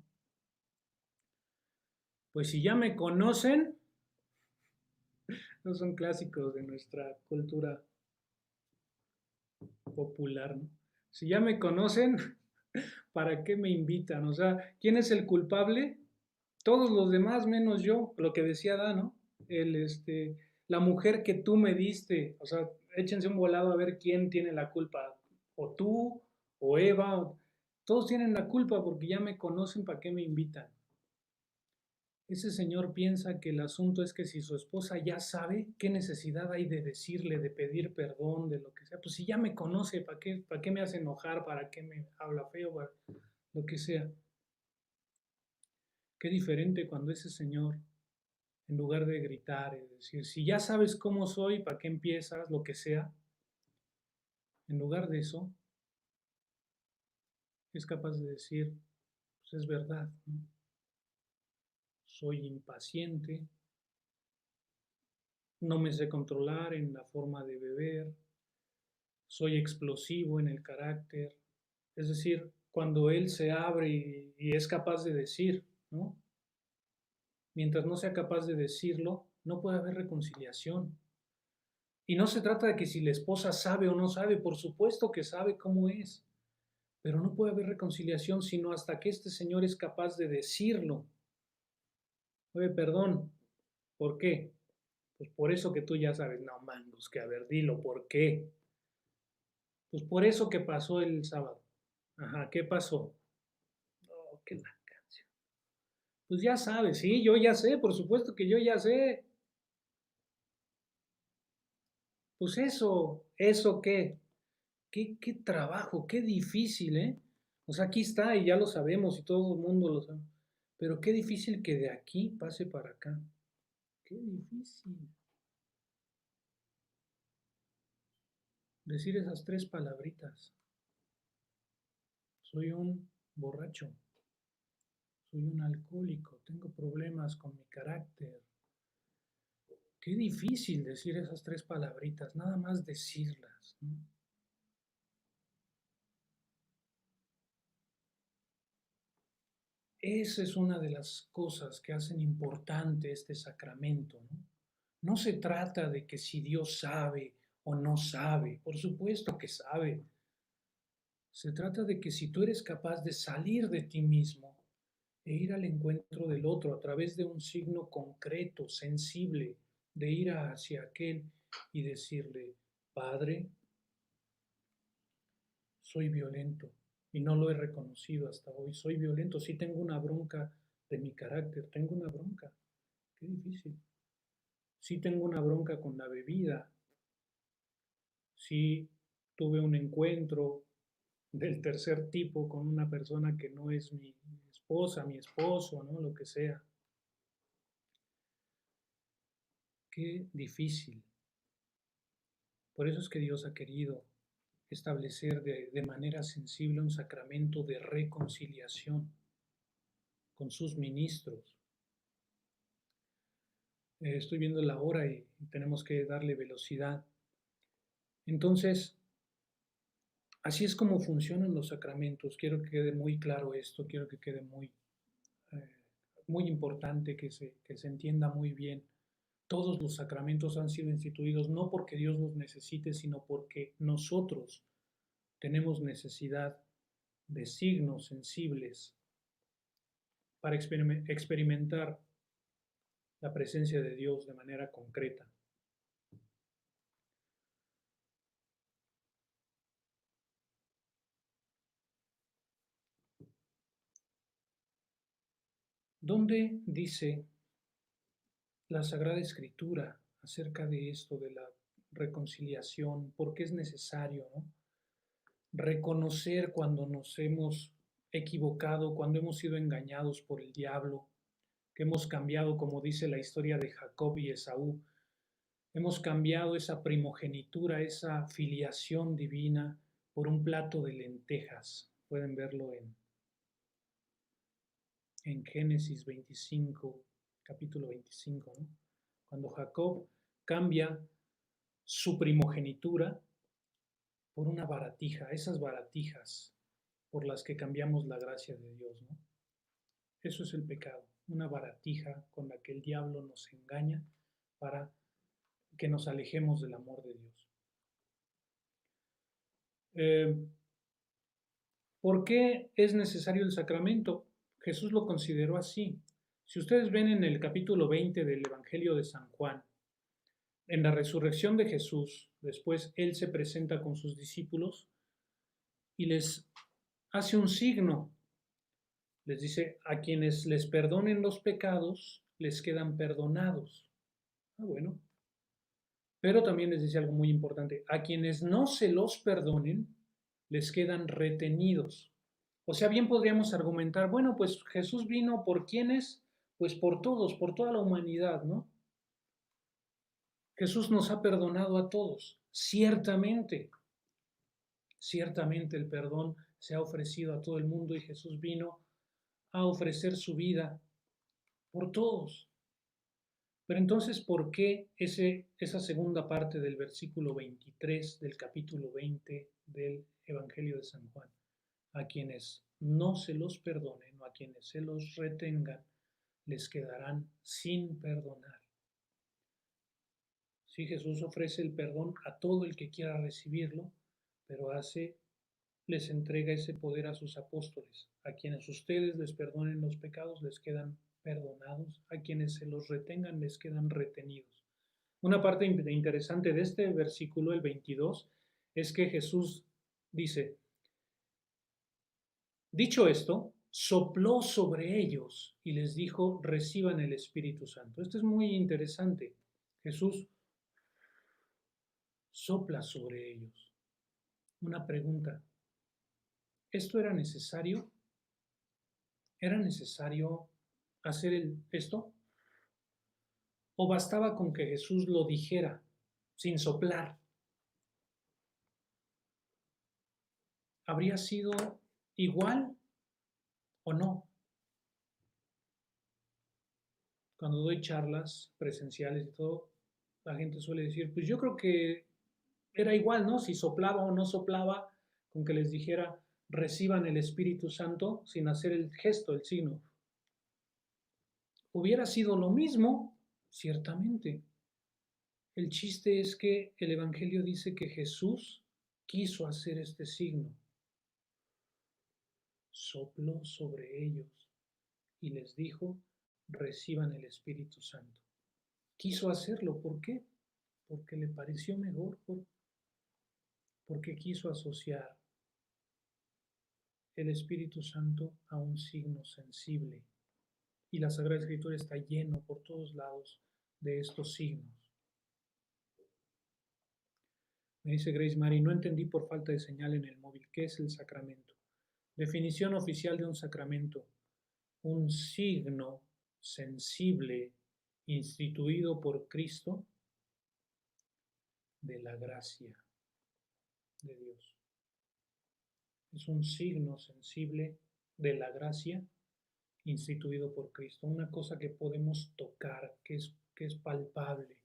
Pues si ya me conocen, no son clásicos de nuestra cultura popular, ¿no? Si ya me conocen, ¿para qué me invitan? O sea, ¿quién es el culpable? Todos los demás menos yo, lo que decía Dan, ¿no? La mujer que tú me diste, o sea, échense un volado a ver quién tiene la culpa, o tú, o Eva, todos tienen la culpa porque ya me conocen, ¿para qué me invitan? Ese señor piensa que el asunto es que si su esposa ya sabe, ¿qué necesidad hay de decirle, de pedir perdón, de lo que sea? Pues si ya me conoce, para qué me hace enojar? ¿Para qué me habla feo? Para lo que sea. Qué diferente cuando ese señor, en lugar de gritar y decir, si ya sabes cómo soy, ¿para qué empiezas? Lo que sea. En lugar de eso, es capaz de decir, pues es verdad, ¿no? Soy impaciente, no me sé controlar en la forma de beber, soy explosivo en el carácter. Es decir, cuando él se abre y es capaz de decir, ¿no? Mientras no sea capaz de decirlo, no puede haber reconciliación. Y no se trata de que si la esposa sabe o no sabe, por supuesto que sabe cómo es, pero no puede haber reconciliación sino hasta que este señor es capaz de decirlo. Oye, perdón, ¿por qué? Pues por eso que tú ya sabes, no mangos, que a ver, dilo, ¿por qué? Pues por eso que pasó el sábado. Ajá, ¿qué pasó? Oh, qué la canción. Pues ya sabes, sí, yo ya sé, por supuesto que yo ya sé. Pues ¿eso qué? ¿Qué trabajo, qué difícil, ¿eh? O sea, aquí está y ya lo sabemos y todo el mundo lo sabe. Pero qué difícil que de aquí pase para acá. Qué difícil. Decir esas tres palabritas. Soy un borracho, soy un alcohólico, tengo problemas con mi carácter. Qué difícil decir esas tres palabritas, nada más decirlas, ¿no? Esa es una de las cosas que hacen importante este sacramento, ¿no? No se trata de que si Dios sabe o no sabe, por supuesto que sabe. Se trata de que si tú eres capaz de salir de ti mismo e ir al encuentro del otro a través de un signo concreto, sensible, de ir hacia aquel y decirle, Padre, soy violento y no lo he reconocido hasta hoy, soy violento, sí tengo una bronca de mi carácter, tengo una bronca, qué difícil. Sí tengo una bronca con la bebida, sí tuve un encuentro del tercer tipo con una persona que no es mi esposa, mi esposo, ¿no? Lo que sea. Qué difícil. Por eso es que Dios ha querido establecer de manera sensible un sacramento de reconciliación con sus ministros. Estoy viendo la hora y tenemos que darle velocidad. Entonces, así es como funcionan los sacramentos. Quiero que quede muy claro esto, quiero que quede eh, muy importante, que se entienda muy bien. Todos los sacramentos han sido instituidos no porque Dios los necesite, sino porque nosotros tenemos necesidad de signos sensibles para experimentar la presencia de Dios de manera concreta. ¿Dónde dice la Sagrada Escritura acerca de esto, de la reconciliación, porque es necesario, ¿no? Reconocer cuando nos hemos equivocado, cuando hemos sido engañados por el diablo, que hemos cambiado, como dice la historia de Jacob y Esaú, hemos cambiado esa primogenitura, esa filiación divina por un plato de lentejas. Pueden verlo en Génesis 25, capítulo 25, ¿no? Cuando Jacob cambia su primogenitura por una baratija, esas baratijas por las que cambiamos la gracia de Dios, ¿no? Eso es el pecado, una baratija con la que el diablo nos engaña para que nos alejemos del amor de Dios. ¿Por qué es necesario el sacramento? Jesús lo consideró así. Si ustedes ven en el capítulo 20 del Evangelio de San Juan, en la resurrección de Jesús, después Él se presenta con sus discípulos y les hace un signo. Les dice, a quienes les perdonen los pecados, les quedan perdonados. Bueno. Pero también les dice algo muy importante, a quienes no se los perdonen, les quedan retenidos. O sea, bien podríamos argumentar, bueno, pues Jesús vino por quienes, pues por todos, por toda la humanidad, ¿no? Jesús nos ha perdonado a todos, ciertamente, ciertamente el perdón se ha ofrecido a todo el mundo y Jesús vino a ofrecer su vida por todos. Pero entonces, ¿por qué esa segunda parte del versículo 23 del capítulo 20 del Evangelio de San Juan? A quienes no se los perdonen o a quienes se los retengan, les quedarán sin perdonar. Sí, Jesús ofrece el perdón a todo el que quiera recibirlo, pero les entrega ese poder a sus apóstoles. A quienes ustedes les perdonen los pecados, les quedan perdonados. A quienes se los retengan, les quedan retenidos. Una parte interesante de este versículo, el 22, es que Jesús dice, dicho esto, sopló sobre ellos y les dijo, reciban el Espíritu Santo. Esto es muy interesante. Jesús sopla sobre ellos. Una pregunta, ¿esto era necesario? ¿Era necesario hacer esto? ¿O bastaba con que Jesús lo dijera sin soplar? ¿Habría sido igual o no? Cuando doy charlas presenciales y todo, la gente suele decir, pues yo creo que era igual, ¿no? Si soplaba o no soplaba, con que les dijera, reciban el Espíritu Santo sin hacer el gesto, el signo. Hubiera sido lo mismo, ciertamente. El chiste es que el Evangelio dice que Jesús quiso hacer este signo. Sopló sobre ellos y les dijo, reciban el Espíritu Santo. Quiso hacerlo, ¿por qué? Porque le pareció mejor, porque quiso asociar el Espíritu Santo a un signo sensible. Y la Sagrada Escritura está lleno por todos lados de estos signos. Me dice Grace Mary, no entendí por falta de señal en el móvil. ¿Qué es el sacramento? Definición oficial de un sacramento. Un signo sensible instituido por Cristo de la gracia de Dios. Es un signo sensible de la gracia instituido por Cristo. Una cosa que podemos tocar, que es palpable,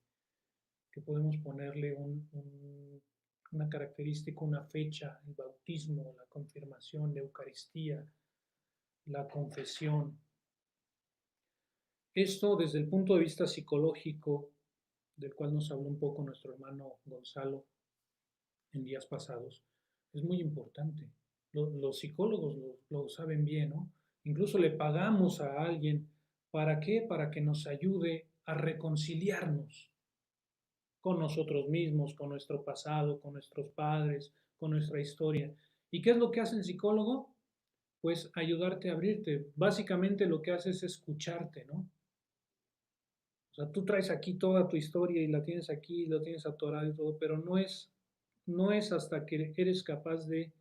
que podemos ponerle una característica, una fecha, el bautismo, la confirmación, la Eucaristía, la confesión. Esto desde el punto de vista psicológico, del cual nos habló un poco nuestro hermano Gonzalo en días pasados, es muy importante. Los psicólogos lo saben bien, ¿no? Incluso le pagamos a alguien, ¿para qué? Para que nos ayude a reconciliarnos con nosotros mismos, con nuestro pasado, con nuestros padres, con nuestra historia. ¿Y qué es lo que hace el psicólogo? Pues ayudarte a abrirte. Básicamente lo que hace es escucharte, ¿no? O sea, tú traes aquí toda tu historia y la tienes aquí, lo tienes atorado y todo, pero no es hasta que eres capaz de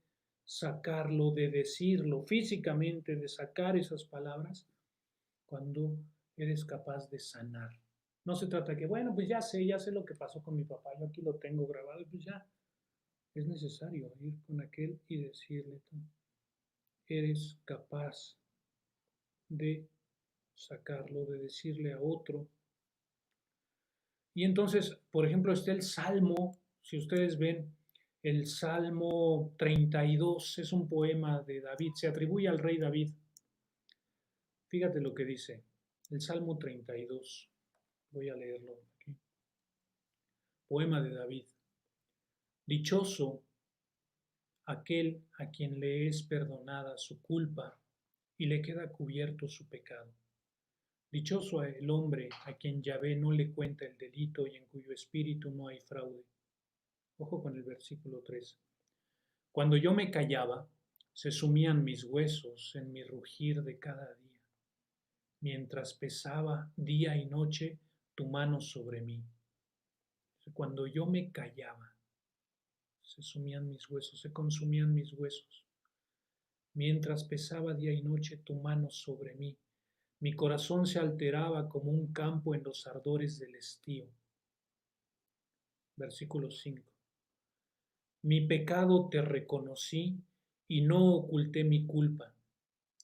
sacarlo, de decirlo físicamente, de sacar esas palabras, cuando eres capaz de sanar. No se trata de que, bueno, pues ya sé lo que pasó con mi papá, yo aquí lo tengo grabado, pues ya, es necesario ir con aquel y decirle, tú eres capaz de sacarlo, de decirle a otro. Y entonces, por ejemplo, está el Salmo, si ustedes ven, el Salmo 32 es un poema de David, se atribuye al rey David. Fíjate lo que dice, el Salmo 32, voy a leerlo aquí. Poema de David. Dichoso aquel a quien le es perdonada su culpa y le queda cubierto su pecado. Dichoso el hombre a quien Yahvé no le cuenta el delito y en cuyo espíritu no hay fraude. Ojo con el versículo 3. Cuando yo me callaba, se sumían mis huesos en mi rugir de cada día, mientras pesaba día y noche tu mano sobre mí. Cuando yo me callaba, se sumían mis huesos, se consumían mis huesos. Mientras pesaba día y noche tu mano sobre mí, mi corazón se alteraba como un campo en los ardores del estío. Versículo 5. Mi pecado te reconocí y no oculté mi culpa.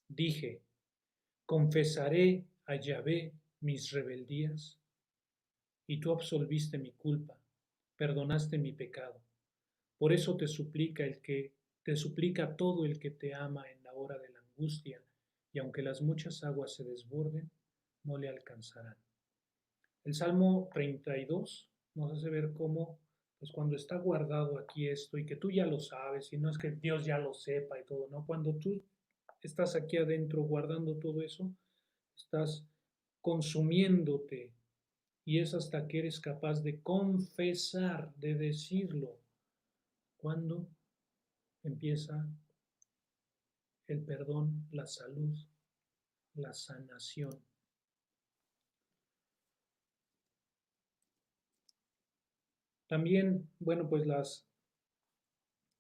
Dije, confesaré a Yahvé mis rebeldías, y tú absolviste mi culpa, perdonaste mi pecado. Por eso te suplica todo el que te ama en la hora de la angustia, y aunque las muchas aguas se desborden, no le alcanzarán. El Salmo 32 nos hace ver cómo, pues cuando está guardado aquí esto, y que tú ya lo sabes, y no es que Dios ya lo sepa y todo, ¿no? Cuando tú estás aquí adentro guardando todo eso, estás consumiéndote, y es hasta que eres capaz de confesar, de decirlo, cuando empieza el perdón, la salud, la sanación. También, bueno, pues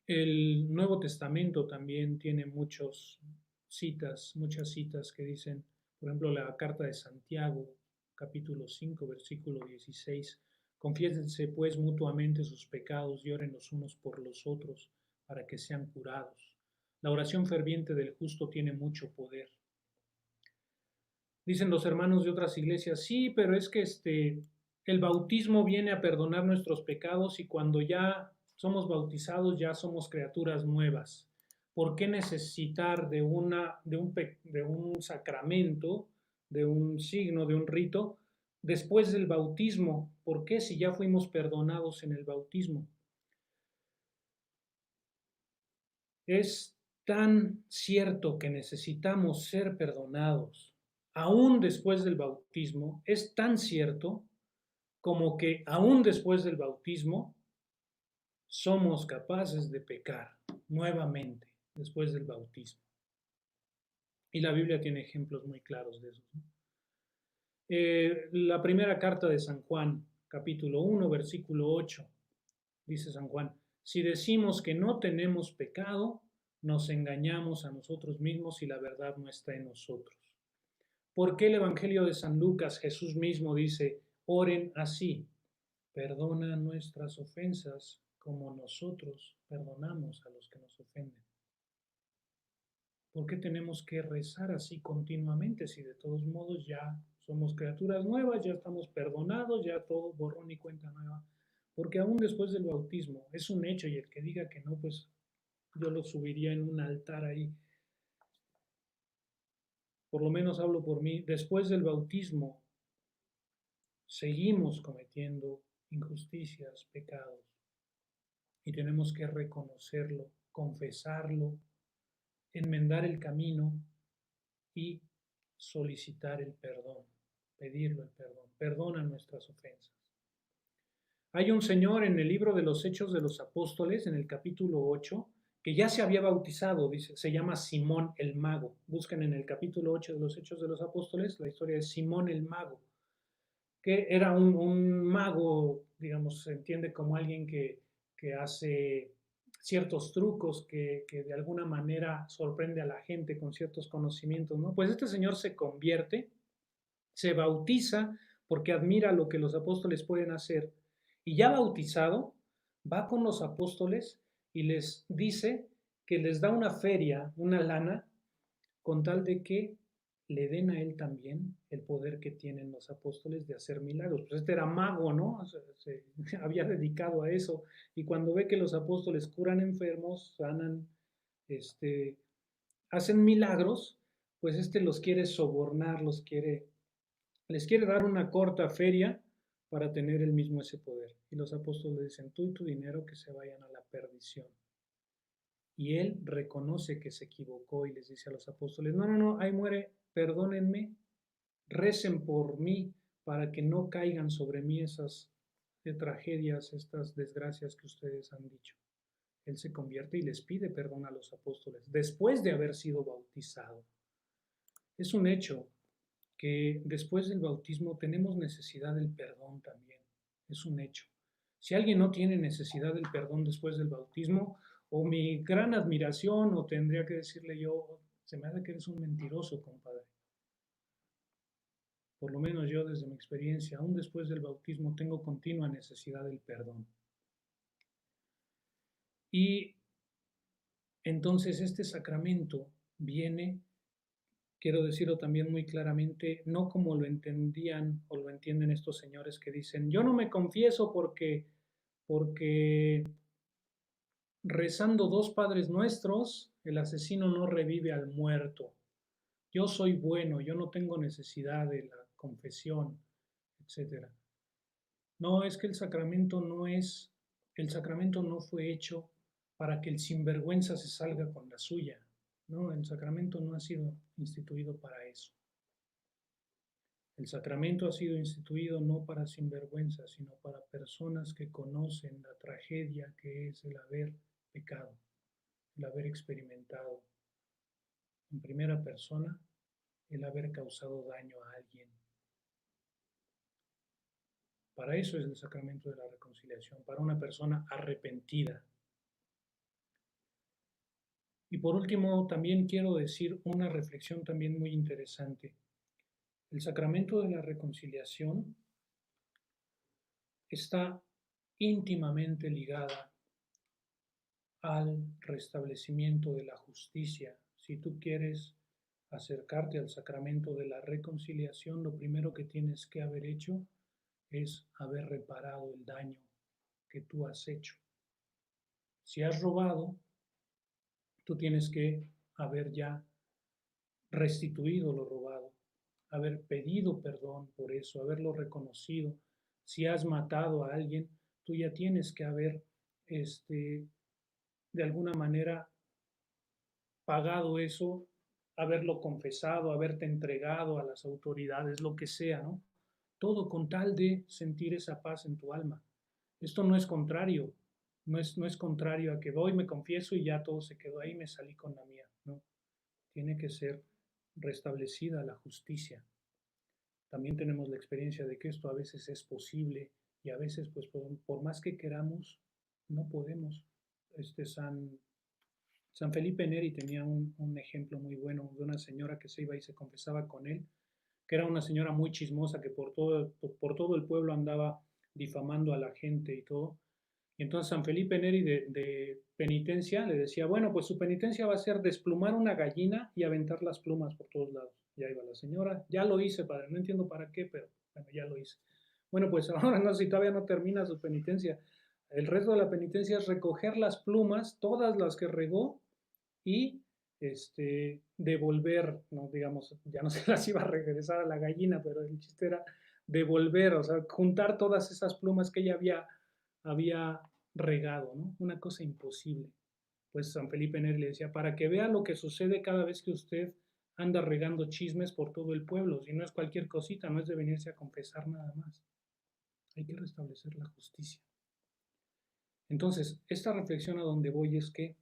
el Nuevo Testamento también tiene muchas citas que dicen, por ejemplo, la carta de Santiago, capítulo 5, versículo 16, confiésense pues mutuamente sus pecados y oren los unos por los otros para que sean curados. La oración ferviente del justo tiene mucho poder. Dicen los hermanos de otras iglesias, sí, pero es que el bautismo viene a perdonar nuestros pecados y cuando ya somos bautizados ya somos criaturas nuevas. ¿Por qué necesitar de un sacramento, de un signo, de un rito, después del bautismo? ¿Por qué si ya fuimos perdonados en el bautismo? Es tan cierto que necesitamos ser perdonados aún después del bautismo, es tan cierto como que aún después del bautismo somos capaces de pecar nuevamente después del bautismo. Y la Biblia tiene ejemplos muy claros de eso, ¿no? La primera carta de San Juan, capítulo 1, versículo 8, dice San Juan, si decimos que no tenemos pecado, nos engañamos a nosotros mismos y la verdad no está en nosotros. ¿Por qué el Evangelio de San Lucas, Jesús mismo dice, oren así, perdona nuestras ofensas como nosotros perdonamos a los que nos ofenden? ¿Por qué tenemos que rezar así continuamente si de todos modos ya somos criaturas nuevas, ya estamos perdonados, ya todo borrón y cuenta nueva? Porque aún después del bautismo es un hecho y el que diga que no, pues yo lo subiría en un altar ahí. Por lo menos hablo por mí, después del bautismo seguimos cometiendo injusticias, pecados, y tenemos que reconocerlo, confesarlo, enmendar el camino y solicitar el perdón, pedirlo el perdón. Perdona nuestras ofensas. Hay un señor en el libro de los Hechos de los Apóstoles, en el capítulo 8, que ya se había bautizado, dice, se llama Simón el Mago. Busquen en el capítulo 8 de los Hechos de los Apóstoles la historia de Simón el Mago, que era un mago, digamos, se entiende como alguien que hace ciertos trucos, que de alguna manera sorprende a la gente con ciertos conocimientos, ¿no? Pues este señor se convierte, se bautiza porque admira lo que los apóstoles pueden hacer y ya bautizado, va con los apóstoles y les dice que les da una feria, una lana, con tal de que le den a él también el poder que tienen los apóstoles de hacer milagros. Pues este era mago, ¿no? Se había dedicado a eso. Y cuando ve que los apóstoles curan enfermos, sanan, este, hacen milagros, pues este los quiere sobornar, les quiere dar una corta feria para tener el mismo ese poder. Y los apóstoles dicen, tú y tu dinero que se vayan a la perdición. Y él reconoce que se equivocó y les dice a los apóstoles, no, no, no, ahí muere, perdónenme, recen por mí para que no caigan sobre mí esas tragedias, estas desgracias que ustedes han dicho. Él se convierte y les pide perdón a los apóstoles después de haber sido bautizado. Es un hecho que después del bautismo tenemos necesidad del perdón también. Es un hecho. Si alguien no tiene necesidad del perdón después del bautismo, o mi gran admiración, o tendría que decirle yo, se me hace que eres un mentiroso, compadre. Por lo menos yo desde mi experiencia, aún después del bautismo, tengo continua necesidad del perdón. Y entonces este sacramento viene, quiero decirlo también muy claramente, no como lo entendían o lo entienden estos señores que dicen, yo no me confieso porque rezando dos Padres Nuestros, el asesino no revive al muerto. Yo soy bueno, yo no tengo necesidad de la confesión, etcétera. No, es que el sacramento no fue hecho para que el sinvergüenza se salga con la suya. No, el sacramento no ha sido instituido para eso. El sacramento ha sido instituido no para sinvergüenza, sino para personas que conocen la tragedia que es el haber pecado, el haber experimentado en primera persona el haber causado daño a alguien. Para eso es el sacramento de la reconciliación, para una persona arrepentida. Y por último, también quiero decir una reflexión también muy interesante. El sacramento de la reconciliación está íntimamente ligada al restablecimiento de la justicia. Si tú quieres acercarte al sacramento de la reconciliación, lo primero que tienes que haber hecho es haber reparado el daño que tú has hecho. Si has robado, tú tienes que haber ya restituido lo robado, haber pedido perdón por eso, haberlo reconocido. Si has matado a alguien, tú ya tienes que haber, de alguna manera, pagado eso, haberlo confesado, haberte entregado a las autoridades, lo que sea, ¿no? Todo con tal de sentir esa paz en tu alma. Esto no es contrario, no es contrario a que voy, me confieso y ya todo se quedó ahí, me salí con la mía, ¿no? Tiene que ser restablecida la justicia. También tenemos la experiencia de que esto a veces es posible y a veces, pues, por más que queramos, no podemos. San Felipe Neri tenía un ejemplo muy bueno de una señora que se iba y se confesaba con él, que era una señora muy chismosa que por todo el pueblo andaba difamando a la gente y todo. Y entonces San Felipe Neri de penitencia le decía, bueno, pues su penitencia va a ser desplumar una gallina y aventar las plumas por todos lados. Ya iba la señora, ya lo hice, padre, no entiendo para qué, pero bueno, ya lo hice. Bueno, pues ahora no, si todavía no termina su penitencia, el resto de la penitencia es recoger las plumas, todas las que regó, y devolver, no digamos, ya no se las iba a regresar a la gallina, pero el chiste era devolver, o sea, juntar todas esas plumas que ella había regado, ¿no? Una cosa imposible. Pues San Felipe Neri le decía, para que vea lo que sucede cada vez que usted anda regando chismes por todo el pueblo, si no es cualquier cosita, no es de venirse a confesar nada más. Hay que restablecer la justicia. Entonces, esta reflexión a donde voy es que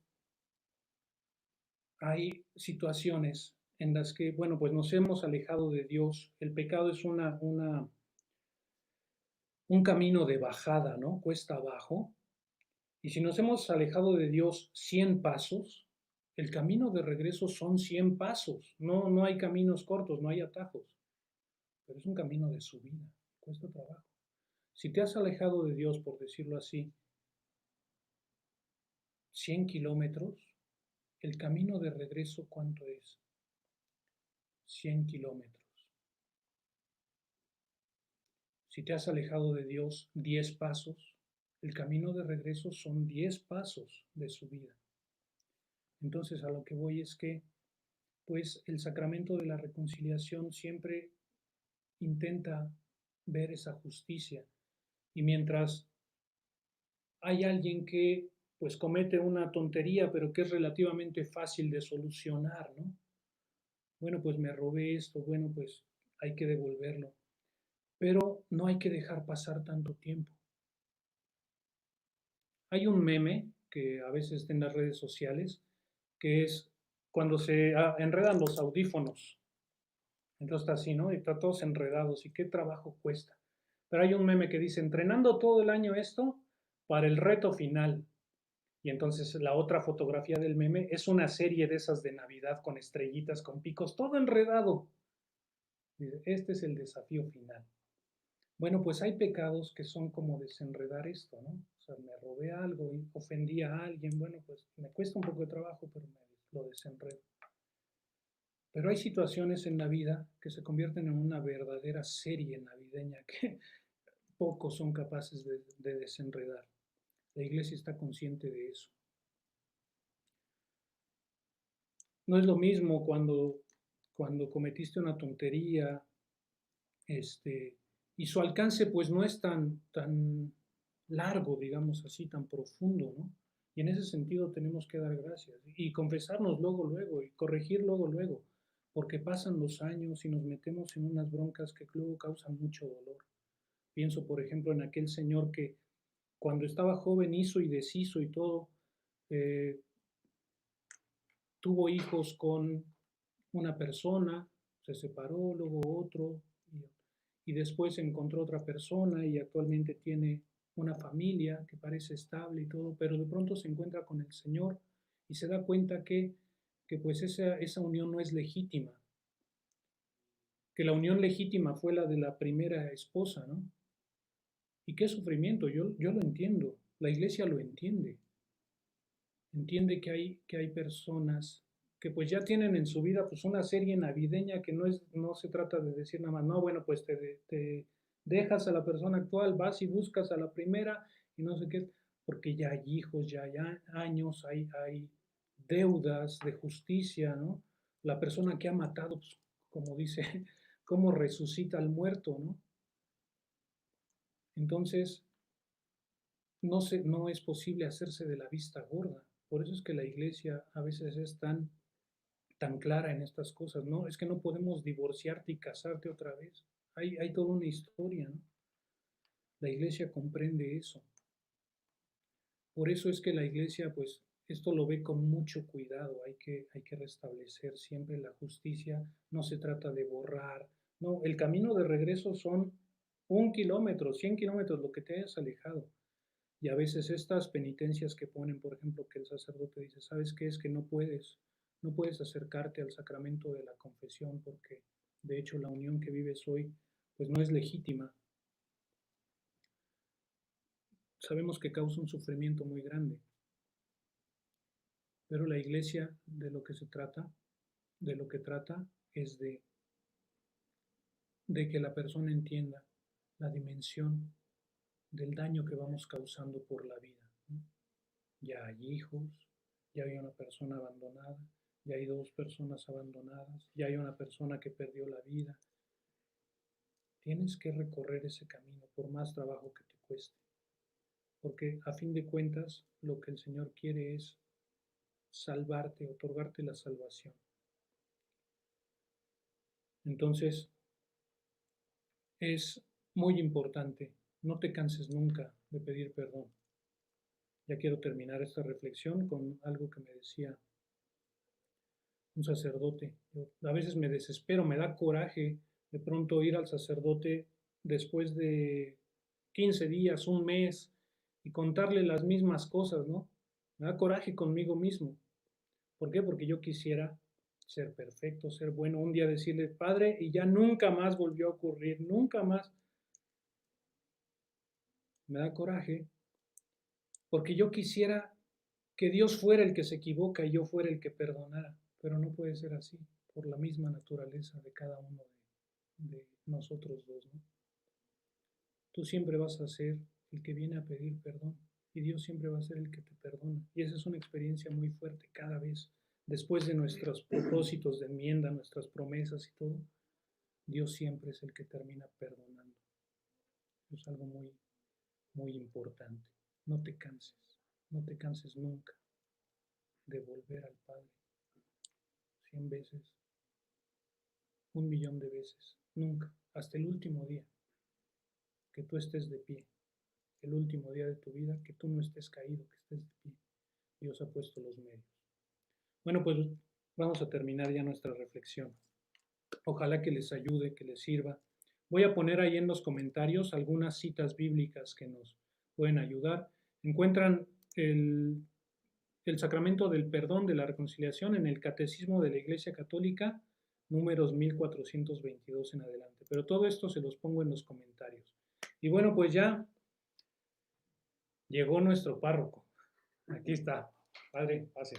hay situaciones en las que, bueno, pues nos hemos alejado de Dios. El pecado es un camino de bajada, ¿no? Cuesta abajo. Y si nos hemos alejado de Dios 100 pasos, el camino de regreso son 100 pasos. No, no hay caminos cortos, no hay atajos, pero es un camino de subida, cuesta trabajo. Si te has alejado de Dios, por decirlo así, 100 kilómetros, el camino de regreso, ¿cuánto es? 100 kilómetros. Si te has alejado de Dios 10 pasos, el camino de regreso son 10 pasos de subida. Entonces a lo que voy es que, pues el sacramento de la reconciliación siempre intenta ver esa justicia. Y mientras hay alguien que pues comete una tontería, pero que es relativamente fácil de solucionar, ¿no? Bueno, pues me robé esto, bueno, pues hay que devolverlo. Pero no hay que dejar pasar tanto tiempo. Hay un meme que a veces está en las redes sociales, que es cuando se enredan los audífonos. Entonces está así, ¿no? Y está todos enredados. ¿Y qué trabajo cuesta? Pero hay un meme que dice, entrenando todo el año esto para el reto final. Y entonces la otra fotografía del meme es una serie de esas de Navidad con estrellitas, con picos, todo enredado. Este es el desafío final. Bueno, pues hay pecados que son como desenredar esto, ¿no? O sea, me robé algo, ofendí a alguien, bueno, pues me cuesta un poco de trabajo, pero me lo desenredo. Pero hay situaciones en la vida que se convierten en una verdadera serie navideña que pocos son capaces de desenredar. La iglesia está consciente de eso. No es lo mismo cuando cometiste una tontería, y su alcance pues no es tan largo, digamos así, tan profundo, ¿no? Y en ese sentido tenemos que dar gracias y confesarnos luego y corregir luego, porque pasan los años y nos metemos en unas broncas que luego causan mucho dolor. Pienso, por ejemplo, en aquel señor que cuando estaba joven hizo y deshizo y todo, eh, tuvo hijos con una persona, se separó, luego otro, y después encontró otra persona y actualmente tiene una familia que parece estable y todo, pero de pronto se encuentra con el Señor y se da cuenta que pues esa unión no es legítima, que la unión legítima fue la de la primera esposa, ¿no? Y qué sufrimiento, yo lo entiendo, la iglesia lo entiende que hay personas que pues ya tienen en su vida pues una serie navideña que no se trata de decir nada más, no, bueno, pues te dejas a la persona actual, vas y buscas a la primera y no sé qué, porque ya hay hijos, ya hay años, hay deudas de justicia, ¿no? La persona que ha matado, pues, como dice, cómo resucita al muerto, ¿no? Entonces, no es posible hacerse de la vista gorda. Por eso es que la iglesia a veces es tan clara en estas cosas, ¿no? Es que no podemos divorciarte y casarte otra vez. Hay toda una historia, ¿no? La iglesia comprende eso. Por eso es que la iglesia, pues, esto lo ve con mucho cuidado. Hay que restablecer siempre la justicia. No se trata de borrar. No, el camino de regreso son 1 kilómetro, 100 kilómetros, lo que te hayas alejado. Y a veces estas penitencias que ponen, por ejemplo, que el sacerdote dice, ¿sabes qué? Es que no puedes acercarte al sacramento de la confesión porque de hecho la unión que vives hoy pues no es legítima. Sabemos que causa un sufrimiento muy grande, pero la iglesia de lo que trata es de que la persona entienda la dimensión del daño que vamos causando por la vida, ¿no? Ya hay hijos, ya hay una persona abandonada, ya hay dos personas abandonadas, ya hay una persona que perdió la vida. Tienes que recorrer ese camino por más trabajo que te cueste, porque a fin de cuentas lo que el Señor quiere es salvarte, otorgarte la salvación. Entonces es muy importante, no te canses nunca de pedir perdón. Ya quiero terminar esta reflexión con algo que me decía un sacerdote. Yo a veces me desespero, me da coraje de pronto ir al sacerdote después 15 días, un mes, y contarle las mismas cosas, ¿no? Me da coraje conmigo mismo. ¿Por qué? Porque yo quisiera ser perfecto, ser bueno, un día decirle, Padre, y ya nunca más volvió a ocurrir, nunca más. Me da coraje, porque yo quisiera que Dios fuera el que se equivoca y yo fuera el que perdonara, pero no puede ser así, por la misma naturaleza de cada uno de nosotros dos, ¿no? Tú siempre vas a ser el que viene a pedir perdón y Dios siempre va a ser el que te perdona. Y esa es una experiencia muy fuerte cada vez. Después de nuestros propósitos de enmienda, nuestras promesas y todo, Dios siempre es el que termina perdonando. Es algo muy, muy importante. No te canses, no te canses nunca de volver al Padre. 100 veces, 1.000.000 de veces, nunca, hasta el último día que tú estés de pie, el último día de tu vida, que tú no estés caído, que estés de pie. Dios ha puesto los medios. Bueno, pues vamos a terminar ya nuestra reflexión. Ojalá que les ayude, que les sirva. Voy a poner ahí en los comentarios algunas citas bíblicas que nos pueden ayudar. Encuentran el sacramento del perdón, de la reconciliación, en el Catecismo de la Iglesia Católica, números 1422 en adelante. Pero todo esto se los pongo en los comentarios. Y bueno, pues ya llegó nuestro párroco. Aquí está. Padre, pase.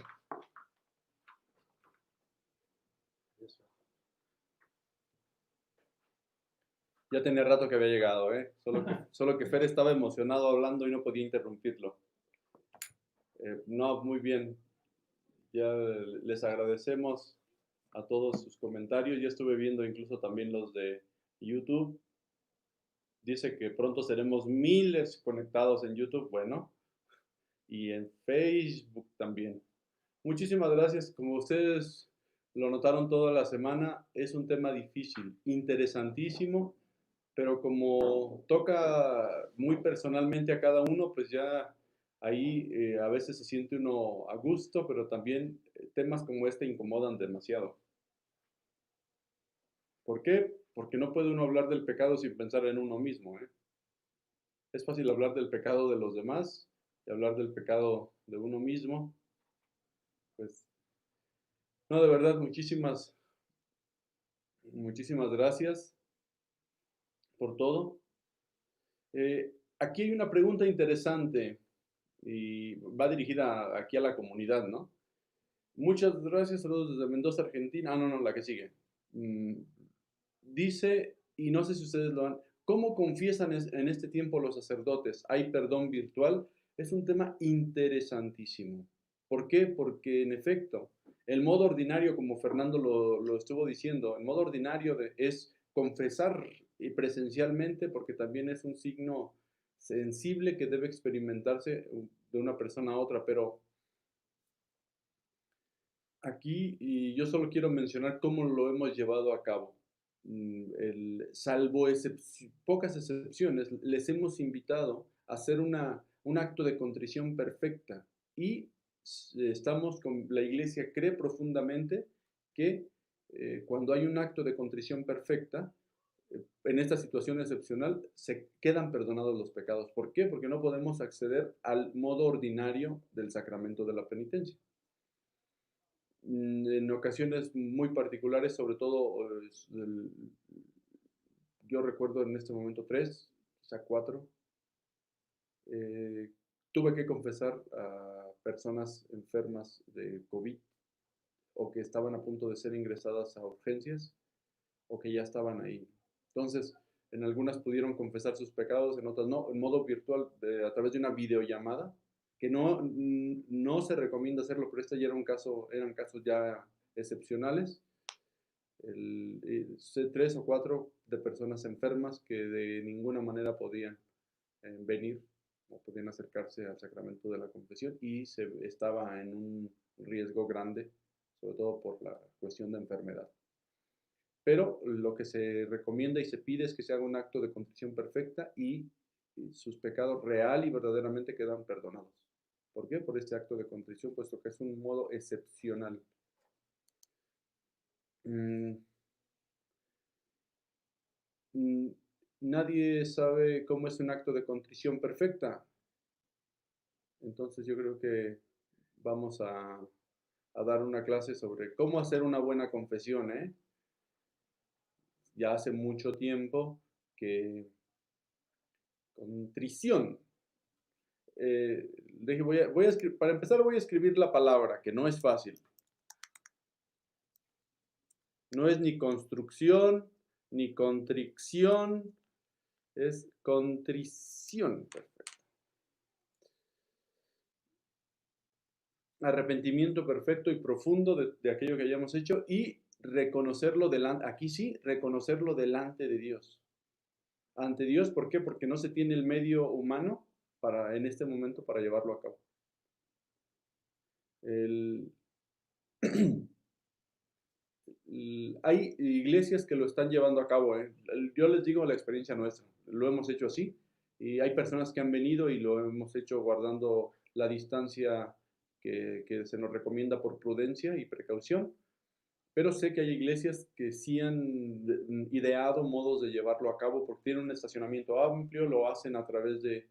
Ya tenía rato que había llegado, ¿eh? Solo que Fer estaba emocionado hablando y no podía interrumpirlo. No, muy bien. Ya les agradecemos a todos sus comentarios. Ya estuve viendo incluso también los de YouTube. Dice que pronto seremos miles conectados en YouTube, bueno, y en Facebook también. Muchísimas gracias. Como ustedes lo notaron toda la semana, es un tema difícil, interesantísimo, pero como toca muy personalmente a cada uno, pues ya ahí a veces se siente uno a gusto, pero también temas como este incomodan demasiado. ¿Por qué? Porque no puede uno hablar del pecado sin pensar en uno mismo, ¿eh? Es fácil hablar del pecado de los demás y hablar del pecado de uno mismo. Pues, no, de verdad, muchísimas gracias por todo. Aquí hay una pregunta interesante y va dirigida aquí a la comunidad, ¿no? Muchas gracias, saludos desde Mendoza, Argentina. Ah, no, la que sigue. Dice, y no sé si ustedes lo han, ¿cómo confiesan en este tiempo los sacerdotes? ¿Hay perdón virtual? Es un tema interesantísimo. ¿Por qué? Porque en efecto, el modo ordinario, como Fernando lo estuvo diciendo, el modo ordinario es confesar presencialmente, porque también es un signo sensible que debe experimentarse de una persona a otra, pero aquí y yo solo quiero mencionar cómo lo hemos llevado a cabo. Salvo pocas excepciones, les hemos invitado a hacer un acto de contrición perfecta y la iglesia cree profundamente que cuando hay un acto de contrición perfecta, en esta situación excepcional, se quedan perdonados los pecados. ¿Por qué? Porque no podemos acceder al modo ordinario del sacramento de la penitencia. En ocasiones muy particulares, sobre todo, yo recuerdo en este momento 3, quizá 4, tuve que confesar a personas enfermas de COVID o que estaban a punto de ser ingresadas a urgencias o que ya estaban ahí. Entonces, en algunas pudieron confesar sus pecados, en otras no, en modo virtual, a través de una videollamada, que no se recomienda hacerlo, pero este ya eran casos ya excepcionales. 3 o 4 de personas enfermas que de ninguna manera podían venir o podían acercarse al sacramento de la confesión y se estaba en un riesgo grande, sobre todo por la cuestión de enfermedad. Pero lo que se recomienda y se pide es que se haga un acto de contrición perfecta y sus pecados real y verdaderamente quedan perdonados. ¿Por qué? Por este acto de contrición, puesto que es un modo excepcional. nadie sabe cómo es un acto de contrición perfecta. Entonces yo creo que vamos a dar una clase sobre cómo hacer una buena confesión, ¿eh? Ya hace mucho tiempo que contrición. Para empezar voy a escribir la palabra, que no es fácil. No es ni construcción, ni contrición, es contrición. Perfecto. Arrepentimiento perfecto y profundo de aquello que hayamos hecho y reconocerlo delante, aquí sí, reconocerlo delante de Dios. Ante Dios, ¿por qué? Porque no se tiene el medio humano en este momento para llevarlo a cabo. Hay iglesias que lo están llevando a cabo. Yo les digo la experiencia nuestra. Lo hemos hecho así. Y hay personas que han venido y lo hemos hecho guardando la distancia que se nos recomienda por prudencia y precaución. Pero sé que hay iglesias que sí han ideado modos de llevarlo a cabo porque tienen un estacionamiento amplio, lo hacen a través de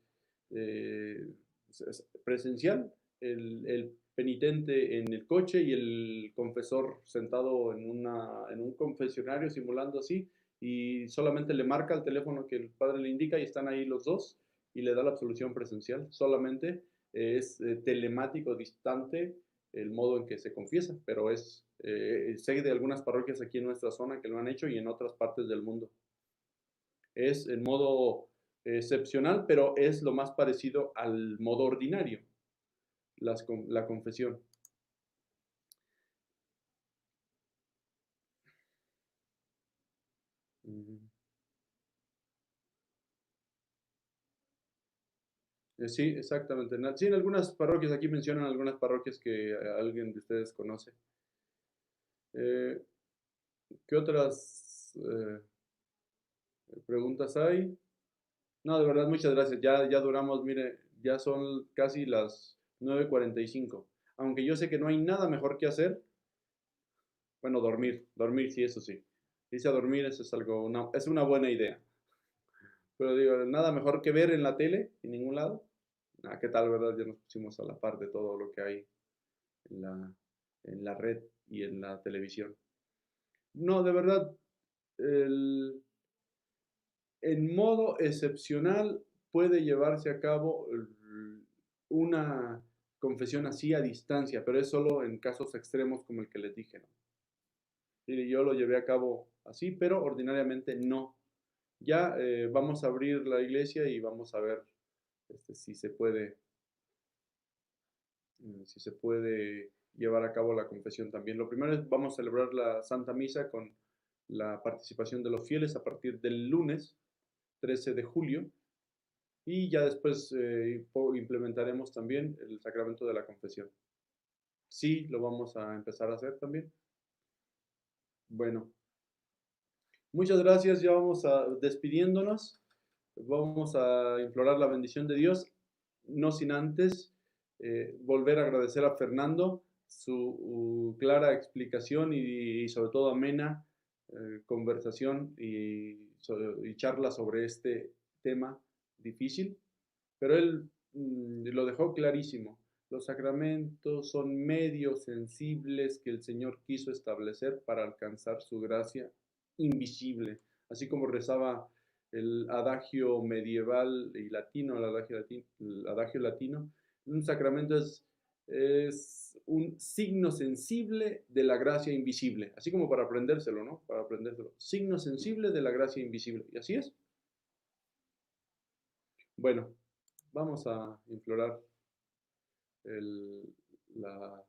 presencial, el penitente en el coche y el confesor sentado en un confesionario simulando así, y solamente le marca el teléfono que el padre le indica y están ahí los dos y le da la absolución presencial. Solamente es telemático, distante el modo en que se confiesa, pero sé de algunas parroquias aquí en nuestra zona que lo han hecho y en otras partes del mundo. Es en modo excepcional, pero es lo más parecido al modo ordinario, la confesión. Sí, exactamente. Sí, en algunas parroquias, aquí mencionan algunas parroquias que alguien de ustedes conoce. ¿Qué otras preguntas hay? No, de verdad, muchas gracias. Ya duramos, mire, ya son casi las 9:45. Aunque yo sé que no hay nada mejor que hacer. Bueno, dormir sí, eso sí. Irse a dormir, eso es es una buena idea. Pero digo, nada mejor que ver en la tele, en ningún lado. ¿Qué tal, verdad? Ya nos pusimos a la par de todo lo que hay en la red y en la televisión. No, de verdad, en modo excepcional puede llevarse a cabo una confesión así a distancia, pero es solo en casos extremos como el que les dije, ¿no? Y yo lo llevé a cabo así, pero ordinariamente no. Ya vamos a abrir la iglesia y vamos a ver si se puede llevar a cabo la confesión también. Lo primero es, vamos a celebrar la Santa Misa con la participación de los fieles a partir del lunes 13 de julio. Y ya después implementaremos también el sacramento de la confesión. Sí, lo vamos a empezar a hacer también. Bueno, muchas gracias. Ya vamos a despidiéndonos. Vamos a implorar la bendición de Dios, no sin antes volver a agradecer a Fernando su clara explicación y sobre todo amena conversación y charla sobre este tema difícil. Pero él lo dejó clarísimo. Los sacramentos son medios sensibles que el Señor quiso establecer para alcanzar su gracia invisible. Así como rezaba el adagio medieval y latino, el adagio latino, un sacramento es un signo sensible de la gracia invisible. Así como para aprendérselo, ¿no? Para aprendérselo. Signo sensible de la gracia invisible. Y así es. Bueno, vamos a implorar la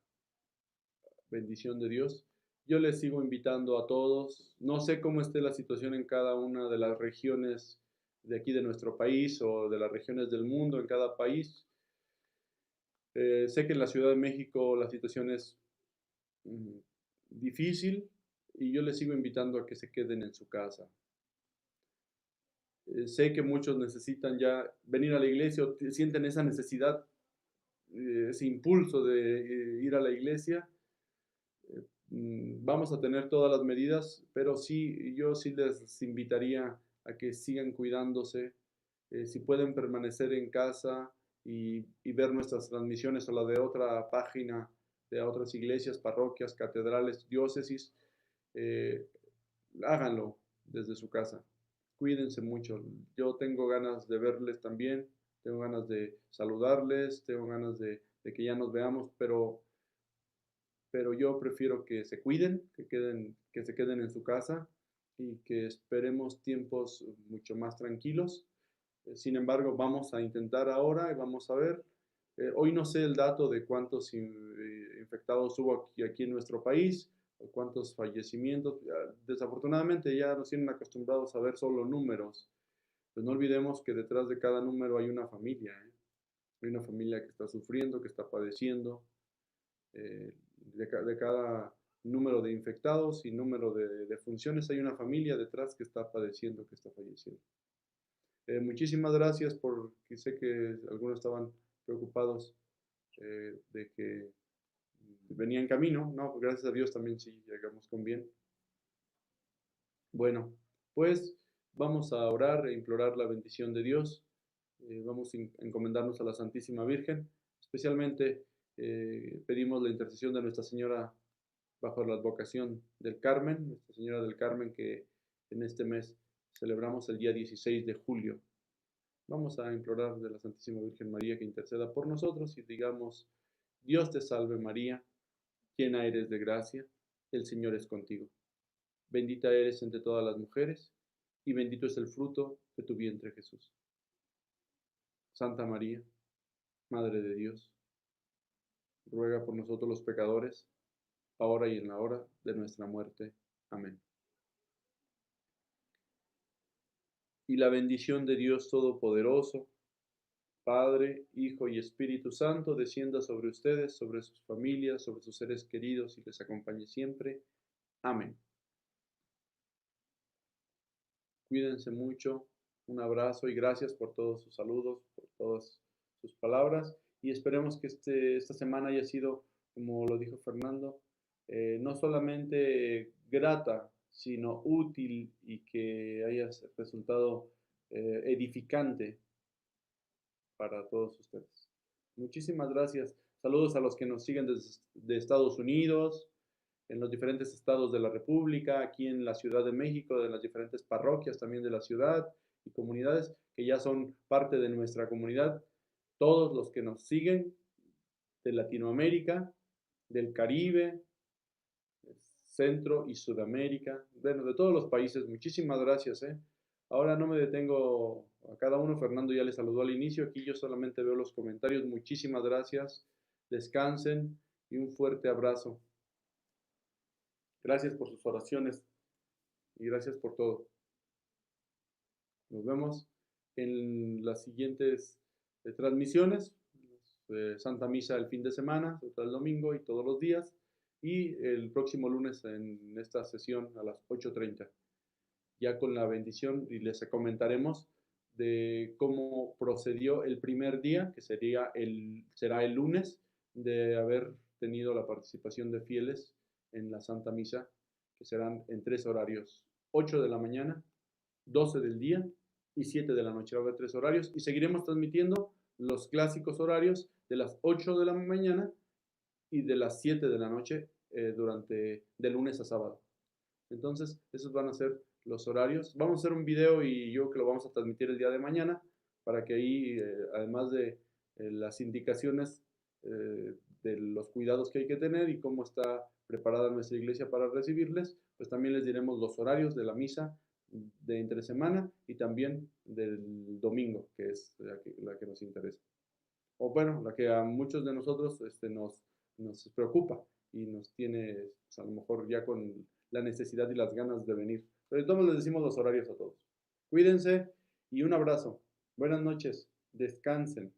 bendición de Dios. Yo les sigo invitando a todos. No sé cómo esté la situación en cada una de las regiones de aquí de nuestro país o de las regiones del mundo en cada país. Sé que en la Ciudad de México la situación es difícil y yo les sigo invitando a que se queden en su casa. Sé que muchos necesitan ya venir a la iglesia o sienten esa necesidad, ese impulso de ir a la iglesia. Vamos a tener todas las medidas, pero sí, yo sí les invitaría a que sigan cuidándose. Si pueden permanecer en casa y ver nuestras transmisiones o la de otra página, de otras iglesias, parroquias, catedrales, diócesis, háganlo desde su casa. Cuídense mucho. Yo tengo ganas de verles también, tengo ganas de saludarles, tengo ganas de que ya nos veamos, pero yo prefiero que se cuiden, que se queden en su casa y que esperemos tiempos mucho más tranquilos. Sin embargo, vamos a intentar ahora y vamos a ver. Hoy no sé el dato de cuántos infectados hubo aquí en nuestro país, o cuántos fallecimientos. Desafortunadamente ya nos tienen acostumbrados a ver solo números. Pues no olvidemos que detrás de cada número hay una familia, ¿eh? Hay una familia que está sufriendo, que está padeciendo. De cada número de infectados y número de funciones hay una familia detrás que está padeciendo, que está falleciendo. Muchísimas gracias porque sé que algunos estaban preocupados de que venía en camino, ¿no? Gracias a Dios también sí llegamos con bien. Bueno, pues vamos a orar e implorar la bendición de Dios. Vamos a encomendarnos a la Santísima Virgen. Especialmente pedimos la intercesión de Nuestra Señora bajo la advocación del Carmen, Nuestra Señora del Carmen, que en este mes celebramos el día 16 de julio. Vamos a implorar de la Santísima Virgen María que interceda por nosotros y digamos: Dios te salve María, llena eres de gracia, el Señor es contigo. Bendita eres entre todas las mujeres y bendito es el fruto de tu vientre Jesús. Santa María, Madre de Dios, ruega por nosotros los pecadores, ahora y en la hora de nuestra muerte. Amén. Y la bendición de Dios Todopoderoso, Padre, Hijo y Espíritu Santo, descienda sobre ustedes, sobre sus familias, sobre sus seres queridos y les acompañe siempre. Amén. Cuídense mucho. Un abrazo y gracias por todos sus saludos, por todas sus palabras. Y esperemos que esta semana haya sido, como lo dijo Fernando, no solamente grata, sino útil y que haya resultado edificante para todos ustedes. Muchísimas gracias. Saludos a los que nos siguen de Estados Unidos, en los diferentes estados de la República, aquí en la Ciudad de México, de las diferentes parroquias también de la ciudad y comunidades que ya son parte de nuestra comunidad. Todos los que nos siguen de Latinoamérica, del Caribe, Centro y Sudamérica, bueno, de todos los países. Muchísimas gracias, ¿eh? Ahora no me detengo a cada uno. Fernando ya les saludó al inicio. Aquí yo solamente veo los comentarios. Muchísimas gracias. Descansen y un fuerte abrazo. Gracias por sus oraciones y gracias por todo. Nos vemos en las siguientes transmisiones. Santa Misa el fin de semana, otra el domingo y todos los días. Y el próximo lunes en esta sesión a las 8:30. Ya con la bendición y les comentaremos de cómo procedió el primer día, que será el lunes, de haber tenido la participación de fieles en la Santa Misa, que serán en 3 horarios: 8 de la mañana, 12 del día y 7 de la noche. Va a haber 3 horarios y seguiremos transmitiendo los clásicos horarios de las 8 de la mañana y de las 7 de la noche de lunes a sábado. Entonces, esos van a ser los horarios. Vamos a hacer un video y yo creo que lo vamos a transmitir el día de mañana para que ahí, además de las indicaciones de los cuidados que hay que tener y cómo está preparada nuestra iglesia para recibirles, pues también les diremos los horarios de la misa de entre semana y también del domingo, que es la que nos interesa. O bueno, la que a muchos de nosotros nos preocupa y nos tiene, pues, a lo mejor ya con la necesidad y las ganas de venir. Pero de todos les decimos los horarios a todos. Cuídense y un abrazo. Buenas noches. Descansen.